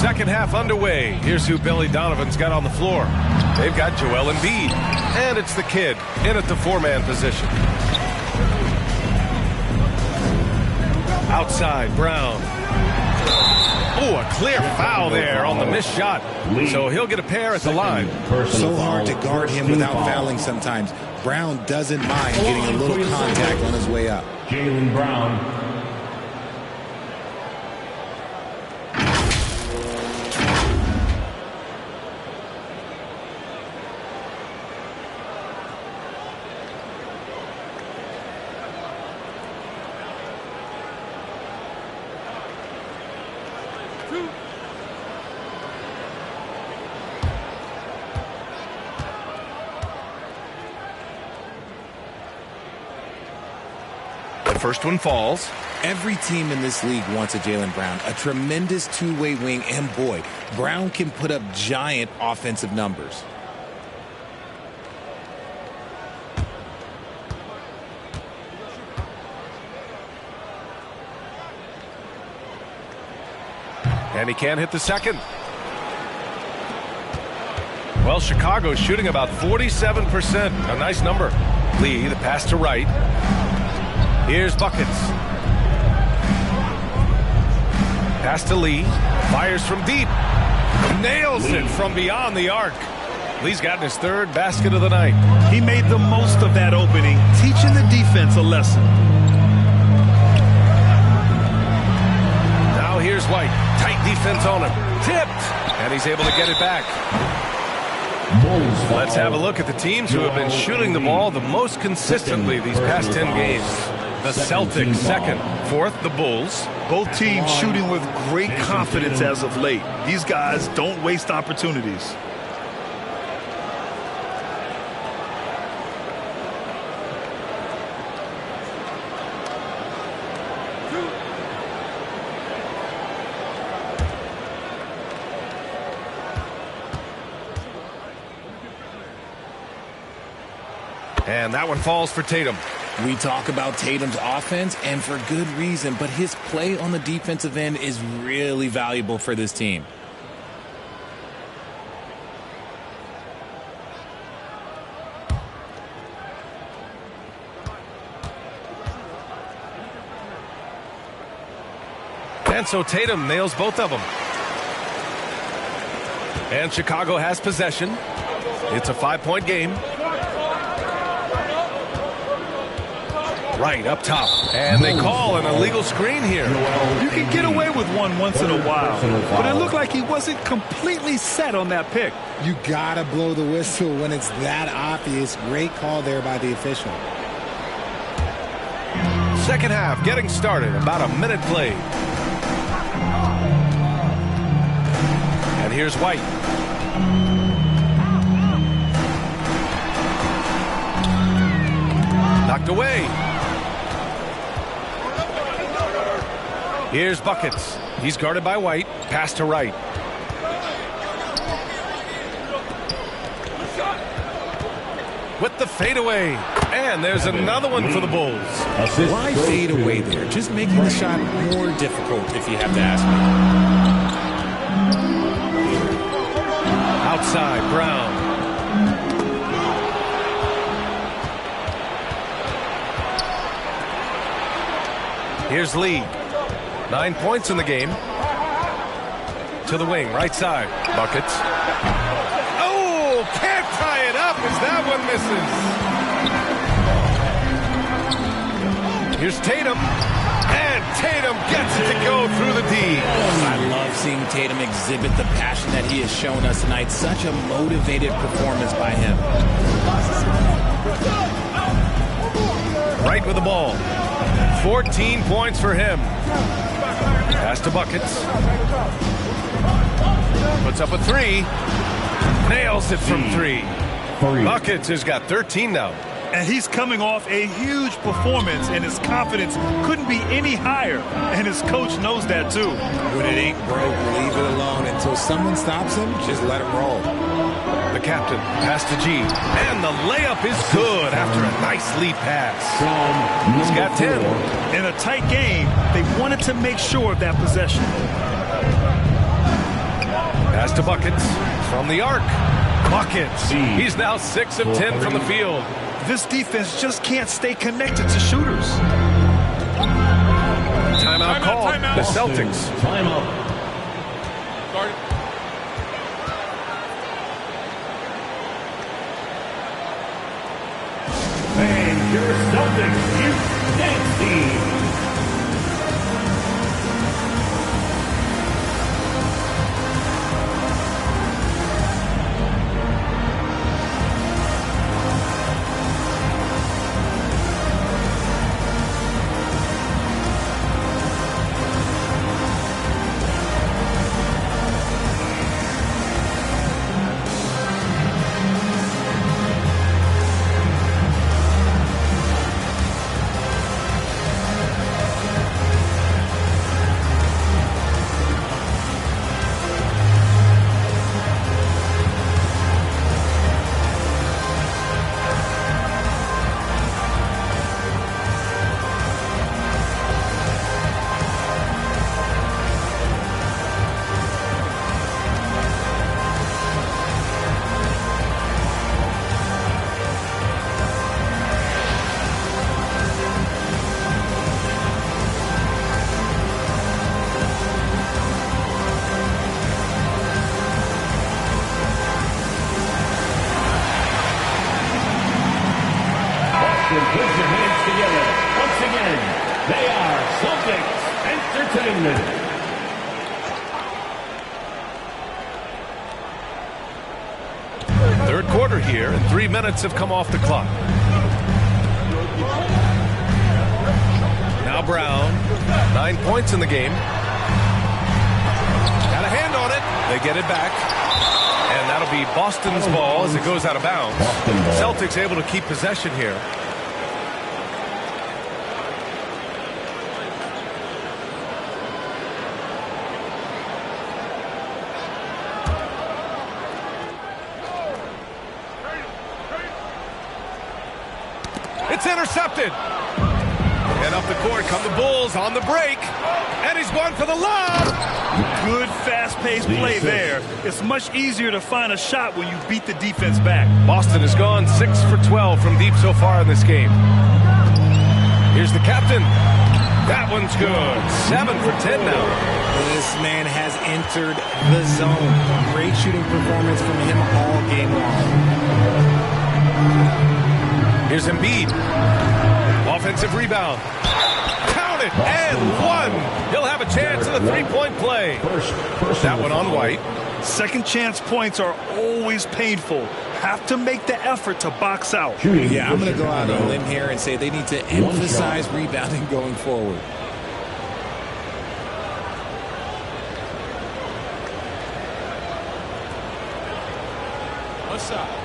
Second half underway. Here's who Billy Donovan's got on the floor. They've got Joel Embiid, and it's the kid in at the four-man position. Outside, Brown. Oh, a clear foul there on the missed shot. So he'll get a pair at the line. So hard to guard him without fouling sometimes. Brown doesn't mind getting a little contact on his way up. Jaylen Brown. First one falls. Every team in this league wants a Jaylen Brown, a tremendous two-way wing, and boy, Brown can put up giant offensive numbers. And he can't hit the second. Well, Chicago's shooting about 47%. A nice number. Lee, the pass to Wright. Here's Buckets. Pass to Lee. Fires from deep. Nails it from beyond the arc. Lee's gotten his third basket of the night. He made the most of that opening, teaching the defense a lesson. Now here's White. Tight defense on him. Tipped. And he's able to get it back. Let's have a look at the teams who have been shooting the ball the most consistently these past 10 games. The Celtics second. Fourth, the Bulls. Both teams shooting with great confidence as of late. These guys don't waste opportunities. And that one falls for Tatum. We talk about Tatum's offense, and for good reason, but his play on the defensive end is really valuable for this team. And so Tatum nails both of them. And Chicago has possession. It's a 5-point game. Right up top. And they call an illegal screen here. You can get away with one once in a while, but it looked like he wasn't completely set on that pick. You gotta blow the whistle when it's that obvious. Great call there by the official. Second half getting started. About a minute played. And here's White. Knocked away. Here's Buckets. He's guarded by White. Pass to Wright. With the fadeaway. And there's another one for the Bulls. Why fade away there? Just making the shot more difficult, if you have to ask me. Outside, Brown. Here's Lee. 9 points in the game. To the wing, right side. Buckets. Oh, can't tie it up as that one misses. Here's Tatum. And Tatum gets it to go through the D. I love seeing Tatum exhibit the passion that he has shown us tonight. Such a motivated performance by him. Right with the ball. 14 points for him. Pass to Buckets. Puts up a three. Nails it from three. Buckets has got 13 now. And he's coming off a huge performance, and his confidence couldn't be any higher. And his coach knows that, too. When it ain't broke, leave it alone. Until someone stops him, just let him roll. The captain pass to G. And the layup is good after a nice lead pass. He's got 10. In a tight game, they wanted to make sure of that possession. Pass to Buckets from the arc. Buckets. He's now 6 of 10 from the field. This defense just can't stay connected to shooters. Timeout called. The Celtics. Timeout. And your Celtics is dancing. Put your hands together. Once again, they are Celtics Entertainment. Third quarter here, and 3 minutes have come off the clock. Now Brown, 9 points in the game. Got a hand on it. They get it back. And that'll be Boston's ball as it goes out of bounds. Celtics able to keep possession here. It's intercepted. And up the court come the Bulls on the break. And he's going for the lob. Good fast-paced play there. It's much easier to find a shot when you beat the defense back. Boston has gone 6 for 12 from deep so far in this game. Here's the captain. That one's good. 7 for 10 now. This man has entered the zone. Great shooting performance from him all game long. Here's Embiid. Offensive rebound. Count it and one. He'll have a chance at the three-point play. That one on White. Second chance points are always painful. Have to make the effort to box out. Yeah, I'm going to go out on a limb here and say they need to emphasize rebounding going forward. What's up?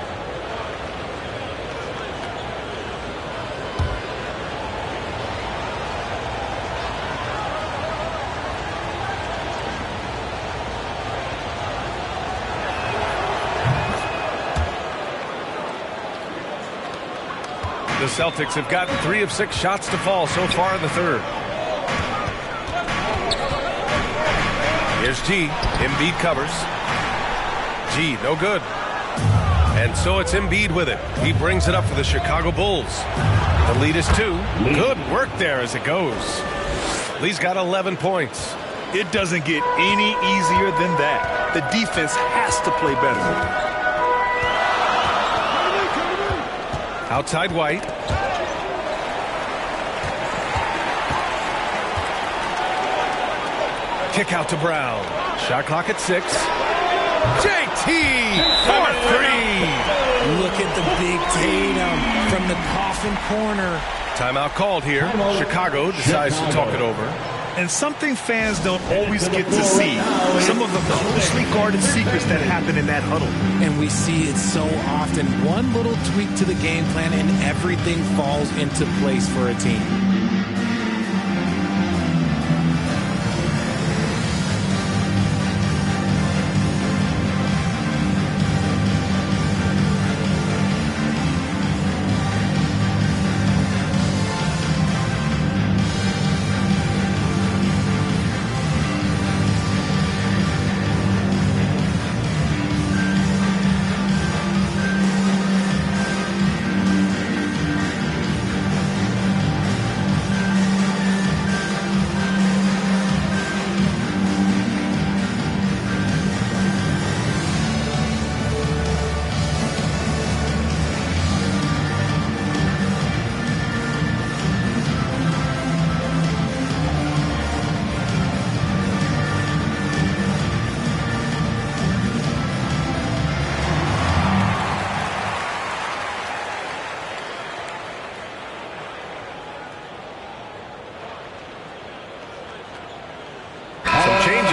The Celtics have gotten 3 of 6 shots to fall so far in the third. Here's G. Embiid covers. G, no good. And so it's Embiid with it. He brings it up for the Chicago Bulls. The lead is 2. Good work there as it goes. Lee's got 11 points. It doesn't get any easier than that. The defense has to play better. Outside White. Kick out to Brown. Shot clock at 6. JT for 3. Look at the big Tatum from the coffin corner. Timeout called here. Chicago decides to talk it over. And something fans don't always get to see, some of the closely guarded secrets that happen in that huddle. And we see it so often. One little tweak to the game plan and everything falls into place for a team.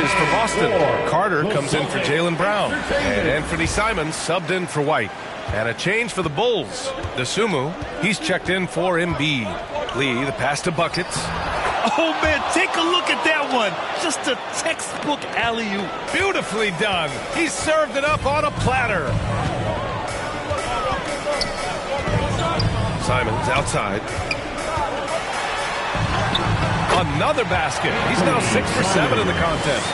For Boston, Carter comes in for Jaylen Brown, and Anthony Simons subbed in for White. And a change for the Bulls. Dosunmu, he's checked in for Embiid. Lee, the pass to Buckets. Oh, man, take a look at that one. Just a textbook alley-oop. Beautifully done. He served it up on a platter. Simons outside. Another basket. He's now 6 for 7 in the contest.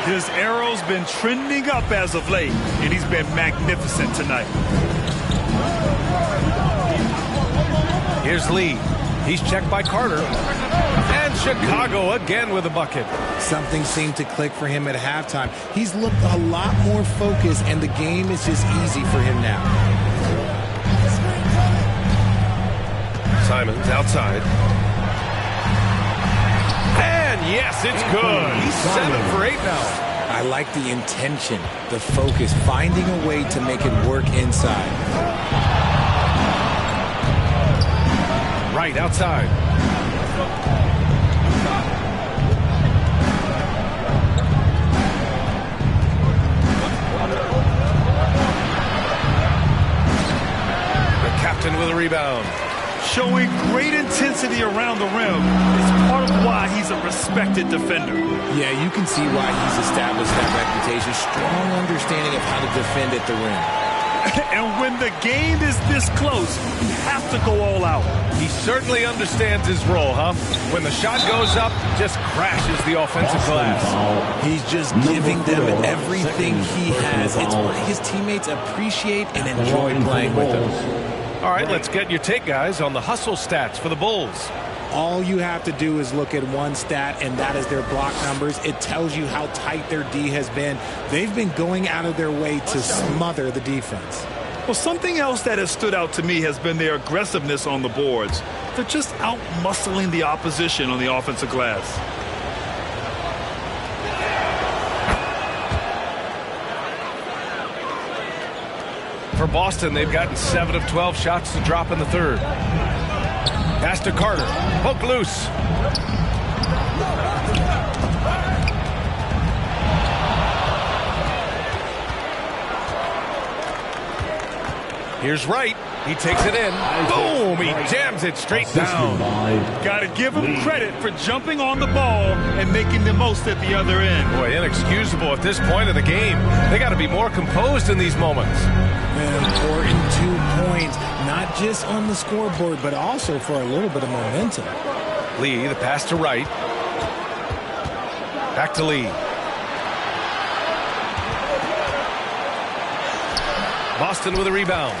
His arrow's been trending up as of late, and he's been magnificent tonight. Here's Lee. He's checked by Carter. And Chicago again with a bucket. Something seemed to click for him at halftime. He's looked a lot more focused, and the game is just easy for him now. Simons outside. Yes, it's good. He's 7 for 8 now. I like the intention, the focus, finding a way to make it work inside. Right outside. The captain with a rebound. Showing great intensity around the rim is part of why he's a respected defender. Yeah, you can see why he's established that reputation. Strong understanding of how to defend at the rim. And when the game is this close, you have to go all out. He certainly understands his role, huh? When the shot goes up, just crashes the offensive glass. He's just giving them everything he has. It's why his teammates appreciate and enjoy playing with him. All right, let's get your take, guys, on the hustle stats for the Bulls. All you have to do is look at one stat, and that is their block numbers. It tells you how tight their D has been. They've been going out of their way to smother the defense. Well, something else that has stood out to me has been their aggressiveness on the boards. They're just out-muscling the opposition on the offensive glass. For Boston, they've gotten 7 of 12 shots to drop in the third. Pass to Carter. Poke loose. Here's Wright. He takes it in. Boom! He jams it straight down. Got to give him credit for jumping on the ball and making the most at the other end. Boy, inexcusable at this point of the game. They got to be more composed in these moments. An important 2 points, not just on the scoreboard, but also for a little bit of momentum. Lee, the pass to Wright. Back to Lee. Boston with a rebound.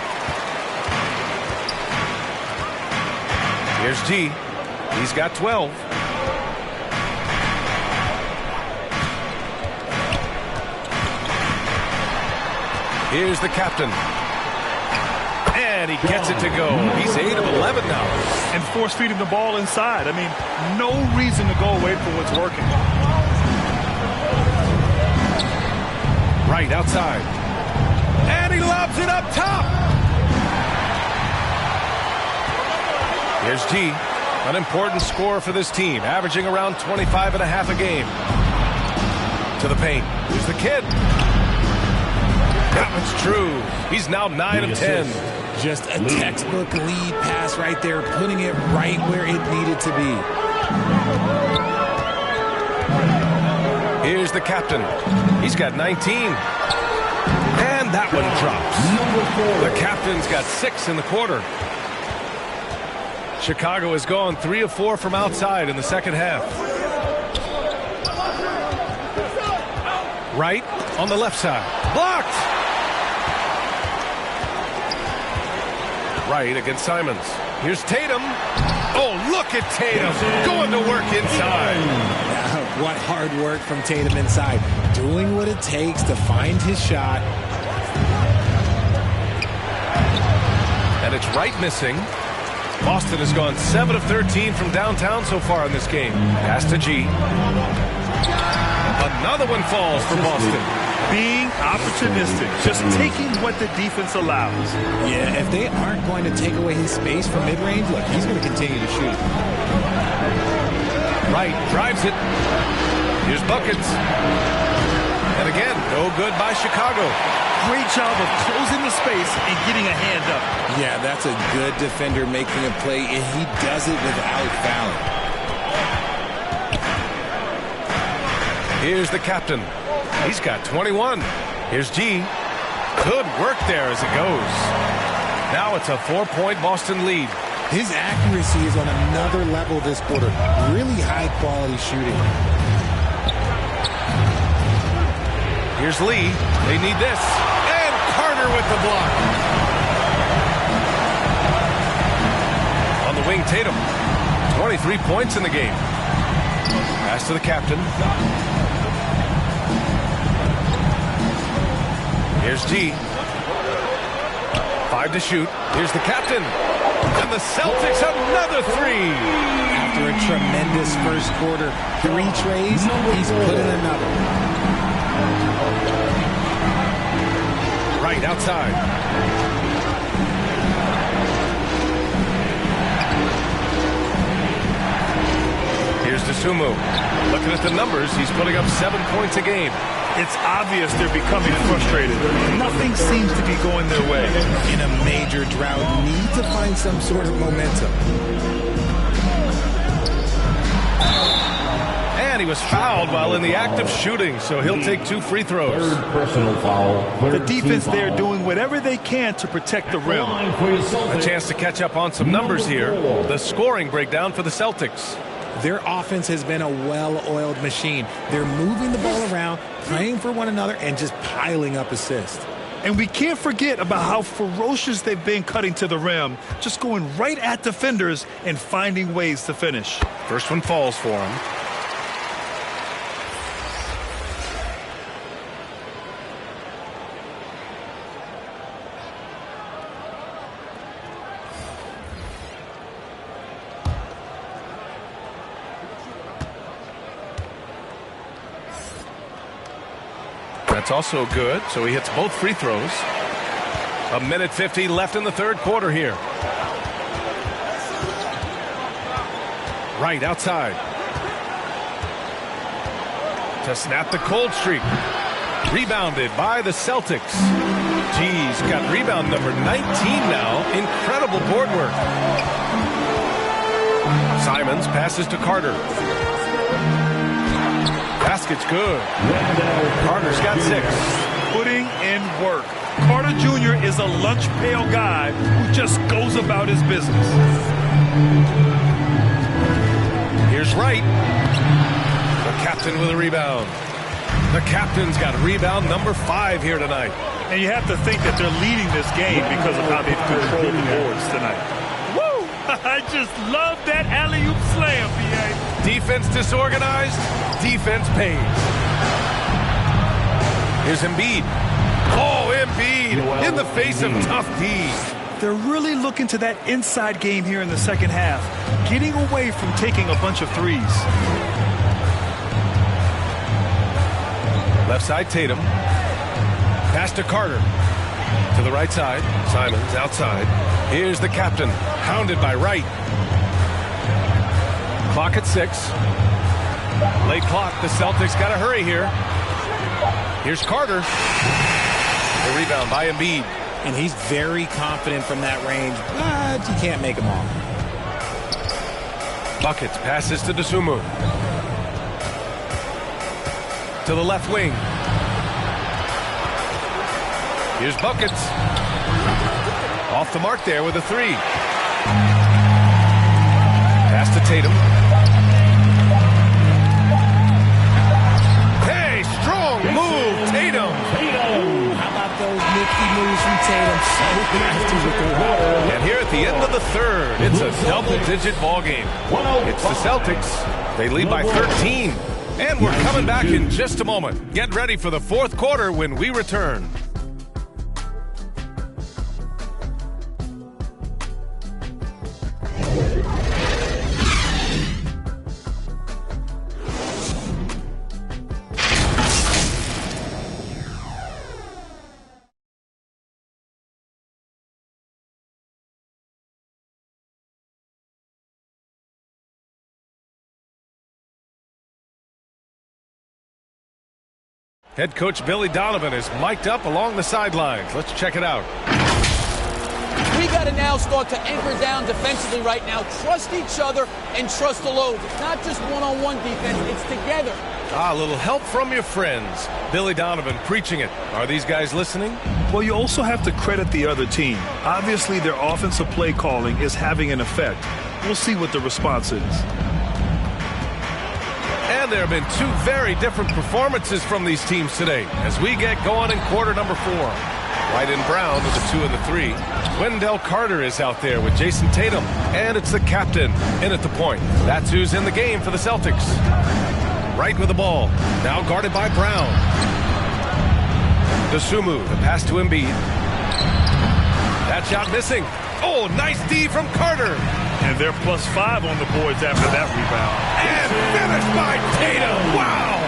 Here's G. He's got 12. Here's the captain. And he gets it to go. He's 8 of 11 now. And force-feeding the ball inside. I mean, no reason to go away from what's working. Right outside. And he lobs it up top. Here's G. An important score for this team, averaging around 25.5 a game. To the paint. Here's the kid. That one's true. He's now 9 of 10. Just a textbook lead pass right there, putting it right where it needed to be. Here's the captain. He's got 19. And that one drops. The captain's got 6 in the quarter. Chicago has gone 3 of 4 from outside in the second half. Right on the left side. Blocked! Right against Simons. Here's Tatum. Oh, look at Tatum going to work inside. What hard work from Tatum inside. Doing what it takes to find his shot. And it's Wright missing. Boston has gone 7 of 13 from downtown so far in this game. Pass to G. Another one falls for Boston. Being opportunistic, just taking what the defense allows. Yeah, if they aren't going to take away his space from mid-range, look, he's going to continue to shoot. Wright drives it. Here's buckets. And again, no good by Chicago. Great job of closing the space and getting a hand up. Yeah, that's a good defender making a play, and he does it without fouling. Here's the captain. He's got 21. Here's G. Good work there as it goes. Now it's a 4-point Boston lead. His accuracy is on another level this quarter. Really high-quality shooting. Here's Lee. They need this. And Carter with the block. On the wing, Tatum. 23 points in the game. Pass to the captain. Here's G. 5 to shoot. Here's the captain. And the Celtics another 3. After a tremendous first quarter, 3 trays, he's put in another. Right outside. Here's Dosunmu. Looking at the numbers, he's putting up 7 points a game. It's obvious they're becoming frustrated. Nothing seems to be going their way. In a major drought, need to find some sort of momentum. And he was fouled while in the act of shooting, so he'll take 2 free throws. Third personal foul. The defense there doing whatever they can to protect the rim. A chance to catch up on some numbers here. The scoring breakdown for the Celtics. Their offense has been a well-oiled machine. They're moving the ball around, playing for one another, and just piling up assists. And we can't forget about how ferocious they've been cutting to the rim, just going right at defenders and finding ways to finish. First one falls for him. That's also good, so he hits both free throws. 1:50 left in the third quarter here. Right outside. To snap the cold streak. Rebounded by the Celtics. G's got rebound number 19 now. Incredible board work. Simons passes to Carter. Basket's good. Carter's got 6. Putting in work. Carter Jr. is a lunch pail guy who just goes about his business. Here's Wright. The captain with a rebound. The captain's got rebound number 5 here tonight. And you have to think that they're leading this game because of how they've controlled the boards tonight. Woo! I just love that alley-oop slam, B.A. Defense disorganized, defense pays. Here's Embiid. Oh, Embiid in the face of tough D. They're really looking to that inside game here in the second half, getting away from taking a bunch of threes. Left side, Tatum. Pass to Carter. To the right side, Simons outside. Here's the captain, hounded by Wright. Clock at 6. Late clock. The Celtics got to hurry here. Here's Carter. The rebound by Embiid. And he's very confident from that range, but you can't make him all. Buckets passes to Dosunmu. To the left wing. Here's Buckets. Off the mark there with a 3. Pass to Tatum. Hey, strong move, Tatum. How about those nifty moves from Tatum? So nasty with the water. And here at the end of the third, it's a double-digit ball game. It's the Celtics. They lead by 13. And we're coming back in just a moment. Get ready for the fourth quarter when we return. Head coach Billy Donovan is mic'd up along the sidelines. Let's check it out. We got to now start to anchor down defensively right now. Trust each other and trust the loads. It's not just one-on-one defense. It's together. A little help from your friends. Billy Donovan preaching it. Are these guys listening? Well, you also have to credit the other team. Obviously, their offensive play calling is having an effect. We'll see what the response is. And there have been two very different performances from these teams today as we get going in quarter number 4. White and Brown with the 2 and the 3. Wendell Carter is out there with Jason Tatum. And it's the captain in at the point. That's who's in the game for the Celtics. Right with the ball. Now guarded by Brown. Dosunmu, the pass to Embiid. That shot missing. Oh, nice D from Carter. And they're +5 on the boards after that rebound. And finished by Tatum. Wow.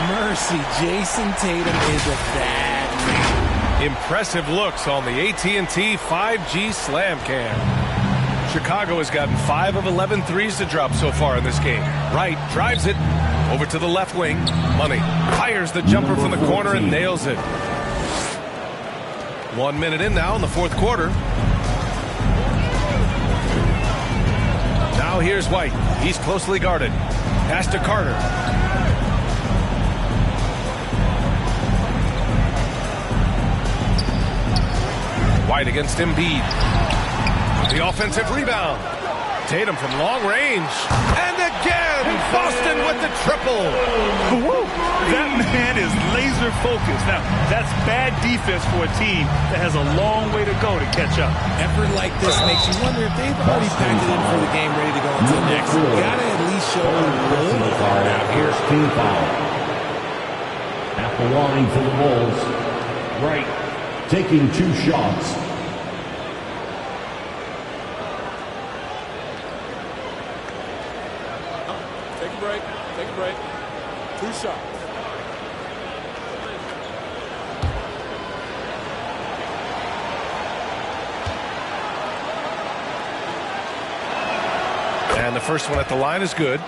Mercy, Jason Tatum is a bad man. Impressive looks on the AT&T 5G Slam Cam. Chicago has gotten 5 of 11 threes to drop so far in this game. Wright drives it over to the left wing. Money fires the jumper from the corner and nails it. 1 minute in now in the fourth quarter. Now here's White. He's closely guarded. Pass to Carter. White against Embiid. The offensive rebound. Tatum from long range. And again, Boston with the triple. That man is laser focused. Now, that's bad defense for a team that has a long way to go to catch up. Effort like this makes you wonder if they've already packed it in for the game, ready to go into the next. You gotta at least show a little card out here. First team foul. At the line for the Bulls. Wright taking 2 shots. Take a break. 2 shots. And the first one at the line is good.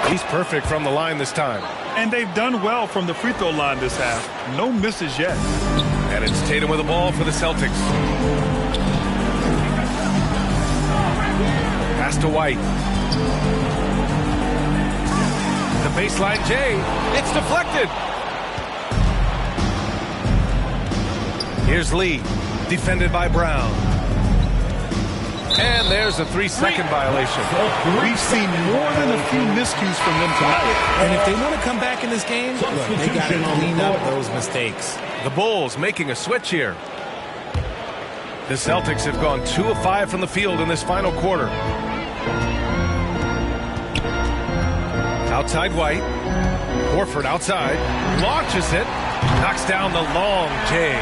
He's perfect from the line this time. And they've done well from the free throw line this half. No misses yet. And it's Tatum with the ball for the Celtics. Pass to White. The baseline J. It's deflected. Here's Lee. Defended by Brown. And there's a 3-second violation. We've seen more than a few miscues from them tonight. And if they want to come back in this game, look, they got to clean up those mistakes. The Bulls making a switch here. The Celtics have gone 2 of 5 from the field in this final quarter. Outside White. Horford outside. Launches it. Knocks down the long J.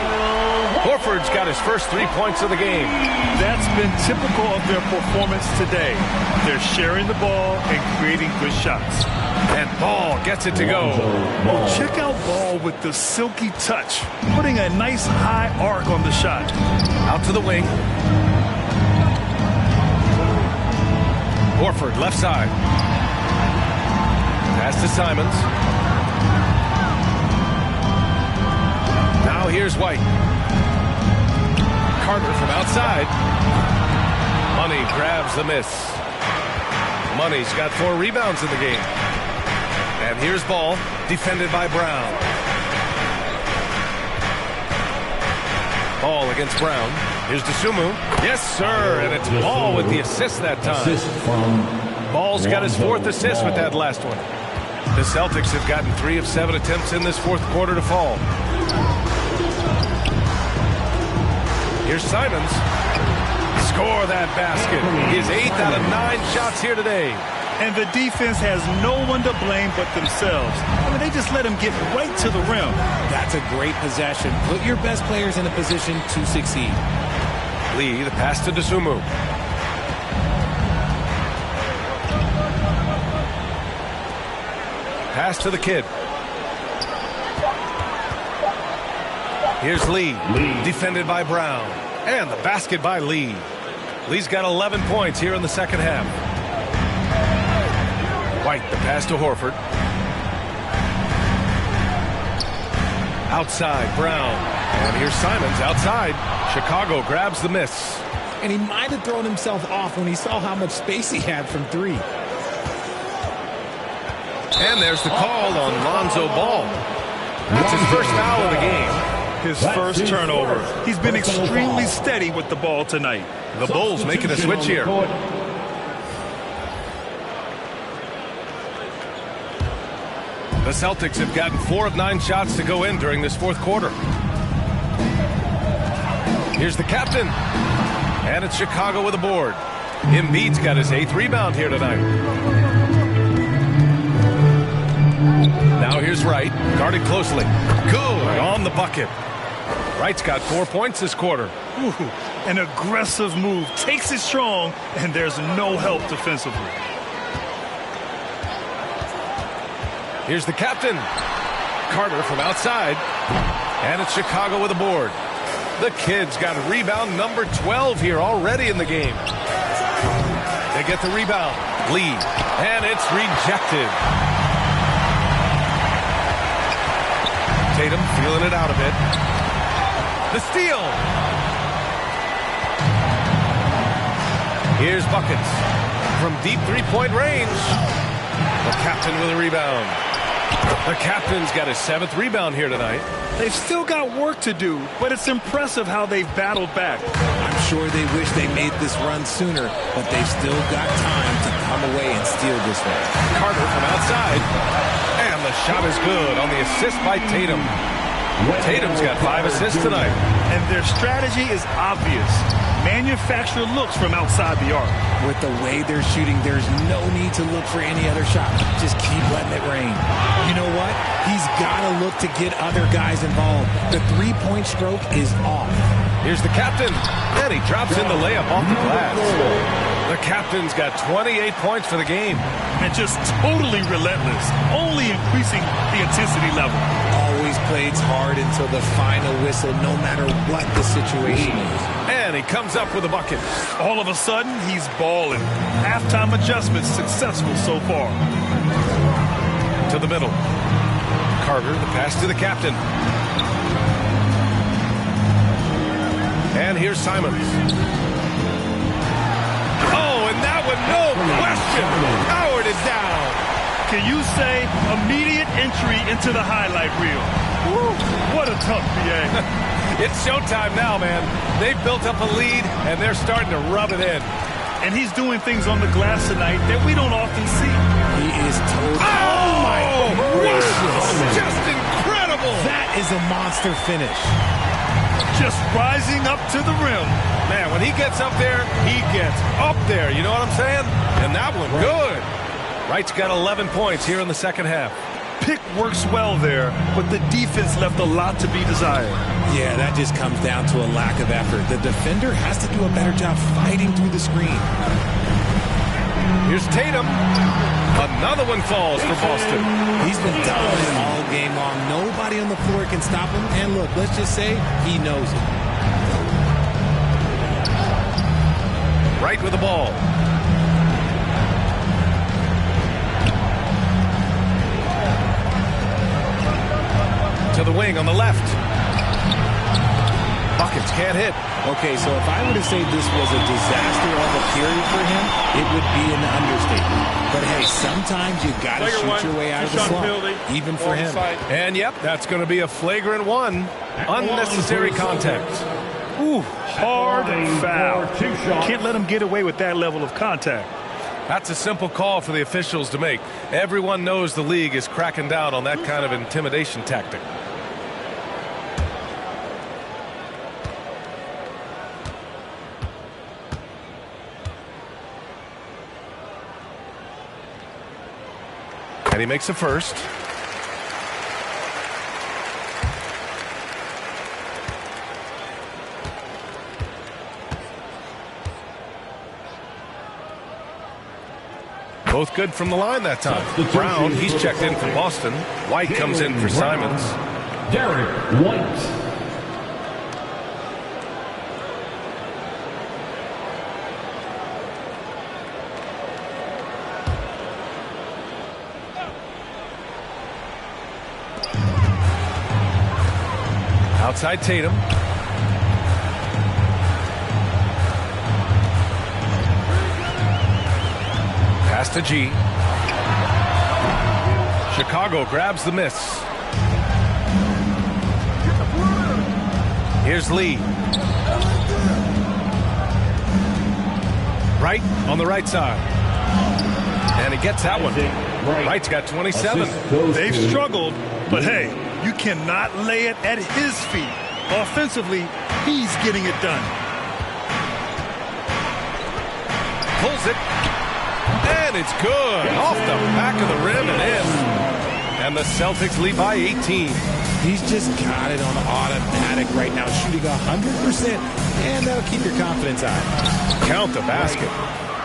Horford's got his first 3 points of the game. That's been typical of their performance today. They're sharing the ball and creating good shots. And Ball gets it to go. Oh, check out Ball with the silky touch, putting a nice high arc on the shot. Out to the wing. Horford, left side. Pass to Simons. Now here's White. Carter from outside. Money grabs the miss. Money's got 4 rebounds in the game. And here's Ball, defended by Brown. Ball against Brown. Here's DeSumo. Yes, sir. And it's Ball with the assist that time. Assist from Ball's got his 4th assist with that last one. The Celtics have gotten 3 of 7 attempts in this 4th quarter to fall. Here's Simons. Score that basket. His 8th out of 9 shots here today. And the defense has no one to blame but themselves. I mean, they just let him get right to the rim. That's a great possession. Put your best players in a position to succeed. Lee, the pass to DeSumo. Pass to the kid. Here's Lee, defended by Brown. And the basket by Lee. Lee's got 11 points here in the second half. White, the pass to Horford. Outside, Brown. And here's Simons outside. Chicago grabs the miss. And he might have thrown himself off when he saw how much space he had from 3. And there's the call on Lonzo Ball. That's his first foul of the game. His first turnover. He's been extremely steady with the ball tonight. The Bulls making a switch here. The Celtics have gotten 4 of 9 shots to go in during this 4th quarter. Here's the captain. And it's Chicago with a board. Embiid's got his 8th rebound here tonight. Now here's Wright, guarded closely. Good on the bucket. Wright's got 4 points this quarter. Ooh, an aggressive move. Takes it strong, and there's no help defensively. Here's the captain. Carter from outside. And it's Chicago with a board. The Kid's got rebound number 12 here already in the game. They get the rebound. Lee. And it's rejected. Tatum feeling it out a bit. The steal. Here's buckets from deep 3-point range. The captain with a rebound. The captain's got his 7th rebound here tonight. They've still got work to do, but it's impressive how they've battled back. I'm sure they wish they made this run sooner, but they've still got time to come away and steal this one. Carter from outside. And the shot is good on the assist by Tatum. Tatum's got 5 assists tonight. And their strategy is obvious. Manufacture looks from outside the arc. With the way they're shooting, there's no need to look for any other shot. Just keep letting it rain. You know what? He's got to look to get other guys involved. The 3-point stroke is off. Here's the captain. And he drops in the layup off the glass. The captain's got 28 points for the game. And just totally relentless, only increasing the intensity level. Always plays hard until the final whistle, no matter what the situation is. And he comes up with a bucket. All of a sudden, he's balling. Halftime adjustments successful so far. To the middle. Carter, the pass to the captain. And here's Simons. Oh, and that one, no question. Howard is down. Can you say immediate entry into the highlight reel? Woo, what a tough BA. It's showtime now, man. They've built up a lead, and they're starting to rub it in. And he's doing things on the glass tonight that we don't often see. He is totally... Oh, my goodness. Just incredible. That is a monster finish. Just rising up to the rim. Man, when he gets up there, he gets up there. You know what I'm saying? And that one, good. Wright's got 11 points here in the second half. pick works well there, but the defense left a lot to be desired. Yeah, that just comes down to a lack of effort. The defender has to do a better job fighting through the screen. Here's Tatum. Another one falls for Boston. He's been dominant all game long. Nobody on the floor can stop him. And look, let's just say he knows it. Right with the ball. To the wing on the left. Buckets can't hit. Okay, so if I were to say this was a disaster of a period for him, it would be an understatement. But hey, sometimes you got to shoot your way out of the slump, even for him. And yep, that's going to be a flagrant one. Unnecessary contact. Ooh, hard foul. Can't let him get away with that level of contact. That's a simple call for the officials to make. Everyone knows the league is cracking down on that kind of intimidation tactic. And he makes a first. Both good from the line that time. Brown, he's checked in for Boston. White comes in for Simons. Derek White. Outside Tatum. Pass to G. Chicago grabs the miss. Here's Lee. Right on the right side. And he gets that one. Wright's got 27. They've struggled, but hey, you cannot lay it at his feet. Offensively, he's getting it done. Pulls it. And it's good. Off the back of the rim and in. And the Celtics lead by 18. He's just got it on automatic right now, shooting 100%. And that'll keep your confidence high. Count the basket.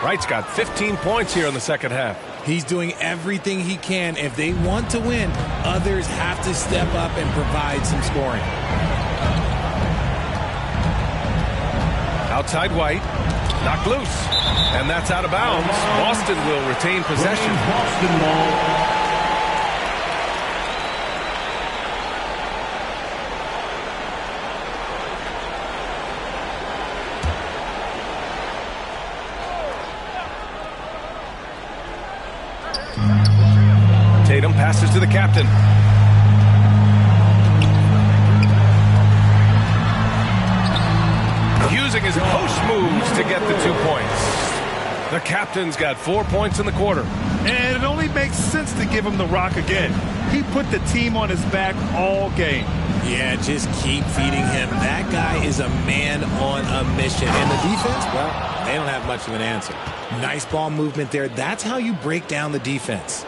Wright's got 15 points here in the second half. He's doing everything he can. If they want to win, others have to step up and provide some scoring. Outside White. Knocked loose. And that's out of bounds. Boston will retain possession. Boston ball. Tatum passes to the captain. Using his post moves to get the 2 points. The captain's got 4 points in the quarter. And it only makes sense to give him the rock again. He put the team on his back all game. Yeah, just keep feeding him. That guy is a man on a mission. And the defense, well, they don't have much of an answer. Nice ball movement there. That's how you break down the defense.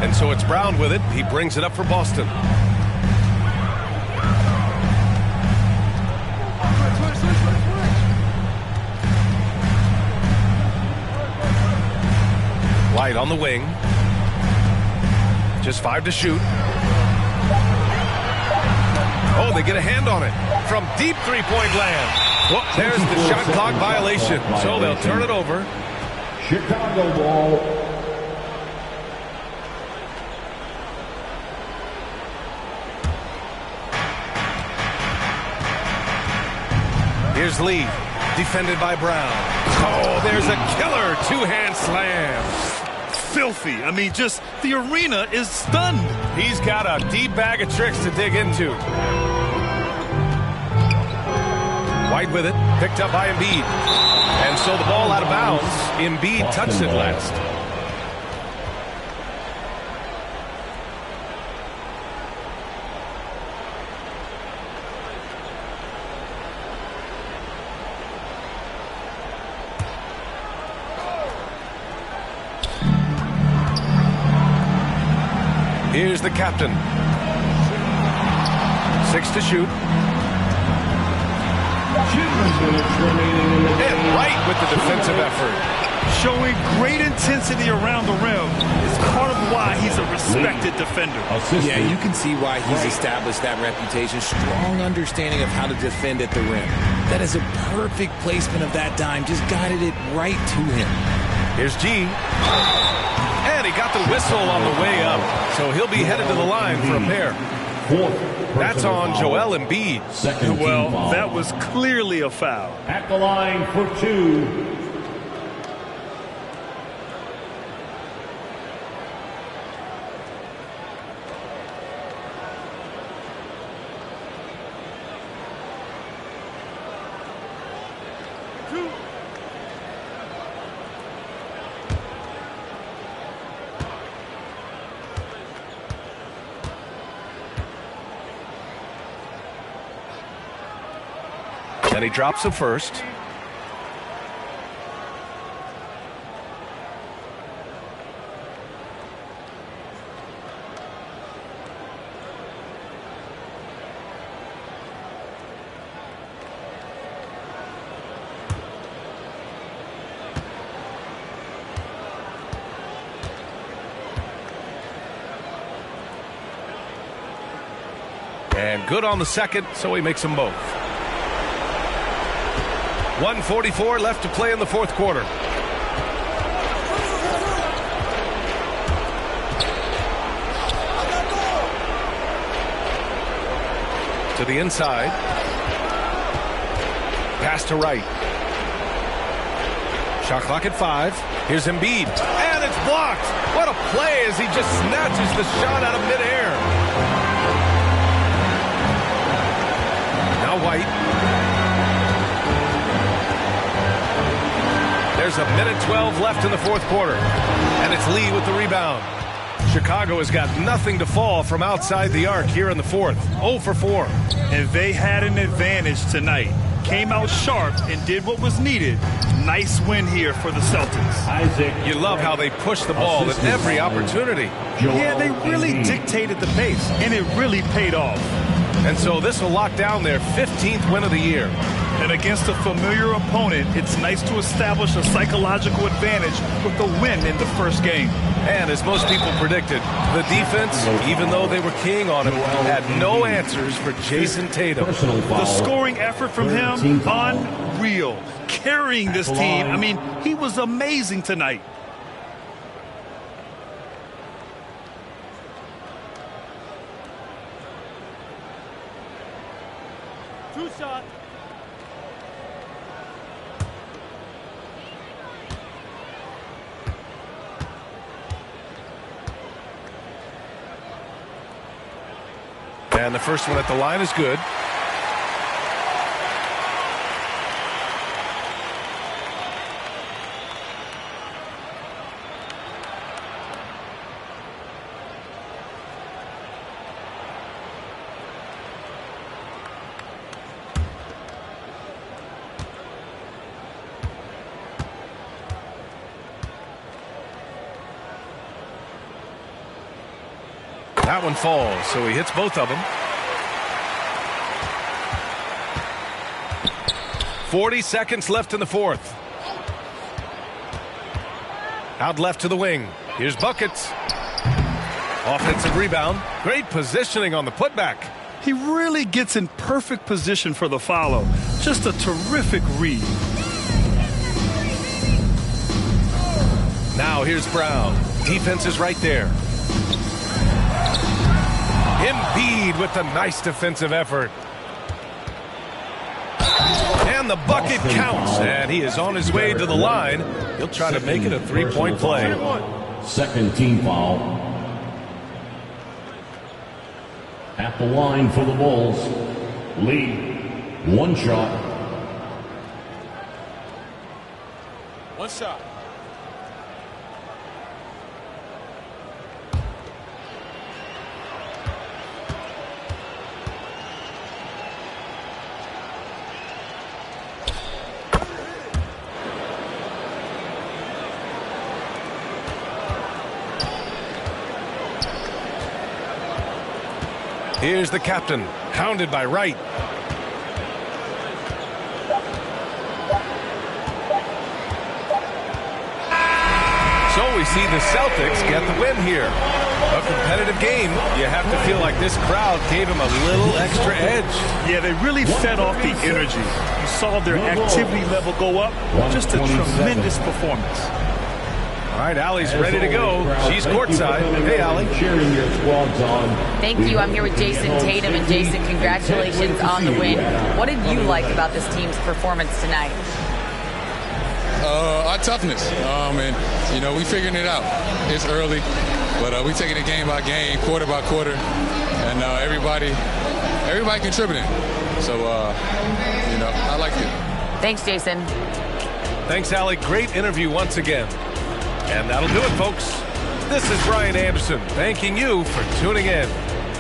And so it's Brown with it. He brings it up for Boston. White on the wing. Just 5 to shoot. Oh, they get a hand on it from deep three-point land. Well, there's the shot clock violation. So they'll turn it over. Chicago ball. Here's Lee, defended by Brown. Oh, there's a killer two-hand slam. Filthy. I mean, just the arena is stunned. He's got a deep bag of tricks to dig into. White with it, picked up by Embiid. And so the ball out of bounds. Embiid touched it last. Here's the captain. 6 to shoot. And right with the defensive effort. Showing great intensity around the rim is part of why he's a respected defender. Yeah, you can see why he's established that reputation. Strong understanding of how to defend at the rim. That is a perfect placement of that dime. Just guided it right to him. Here's G. And he got the whistle on the way up. So he'll be headed to the line for a pair. That's on Joel Embiid. Well, that was clearly a foul. At the line for 2. And he drops the first. And good on the second, so he makes them both. 1:44 left to play in the fourth quarter. To the inside. Pass to right. Shot clock at 5. Here's Embiid. And it's blocked. What a play as he just snatches the shot out of midair. Now White. There's a minute 12 left in the fourth quarter. And it's Lee with the rebound. Chicago has got nothing to fall from outside the arc here in the fourth. 0 for 4. And they had an advantage tonight. Came out sharp and did what was needed. Nice win here for the Celtics. Isaac. You love how they push the ball at every opportunity. Yeah, they really dictated the pace, and it really paid off. And so this will lock down their 15th win of the year. And against a familiar opponent, it's nice to establish a psychological advantage with the win in the first game. And as most people predicted, the defense, even though they were keying on him, had no answers for Jason Tatum. The scoring effort from him, unreal. Carrying this team, I mean, he was amazing tonight. Two shots. And the first one at the line is good. That one falls, so he hits both of them. 40 seconds left in the fourth. Out left to the wing. Here's buckets. Offensive rebound. Great positioning on the putback. He really gets in perfect position for the follow. Just a terrific read. Now here's Brown. Defense is right there. Embiid with a nice defensive effort. And the bucket counts. And he is on his way to the line. He'll try to make it a three-point play. Second team foul. At the line for the Bulls. Lee, one shot. One shot. Here's the captain, hounded by Wright. So we see the Celtics get the win here. A competitive game. You have to feel like this crowd gave them a little extra edge. Yeah, they really fed off the energy. You saw their activity level go up. Just a tremendous performance. All right, Allie's ready to go. She's courtside. Hey, Allie. Cheering your squads on. Thank you. I'm here with Jason Tatum. And Jason, congratulations on the win. What did you like about this team's performance tonight? Our toughness. And, we figuring it out. It's early, but we taking it game by game, quarter by quarter, and everybody contributing. So, I like it. Thanks, Jason. Thanks, Allie. Great interview once again. And that'll do it, folks. This is Brian Anderson thanking you for tuning in.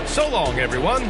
So long, everyone.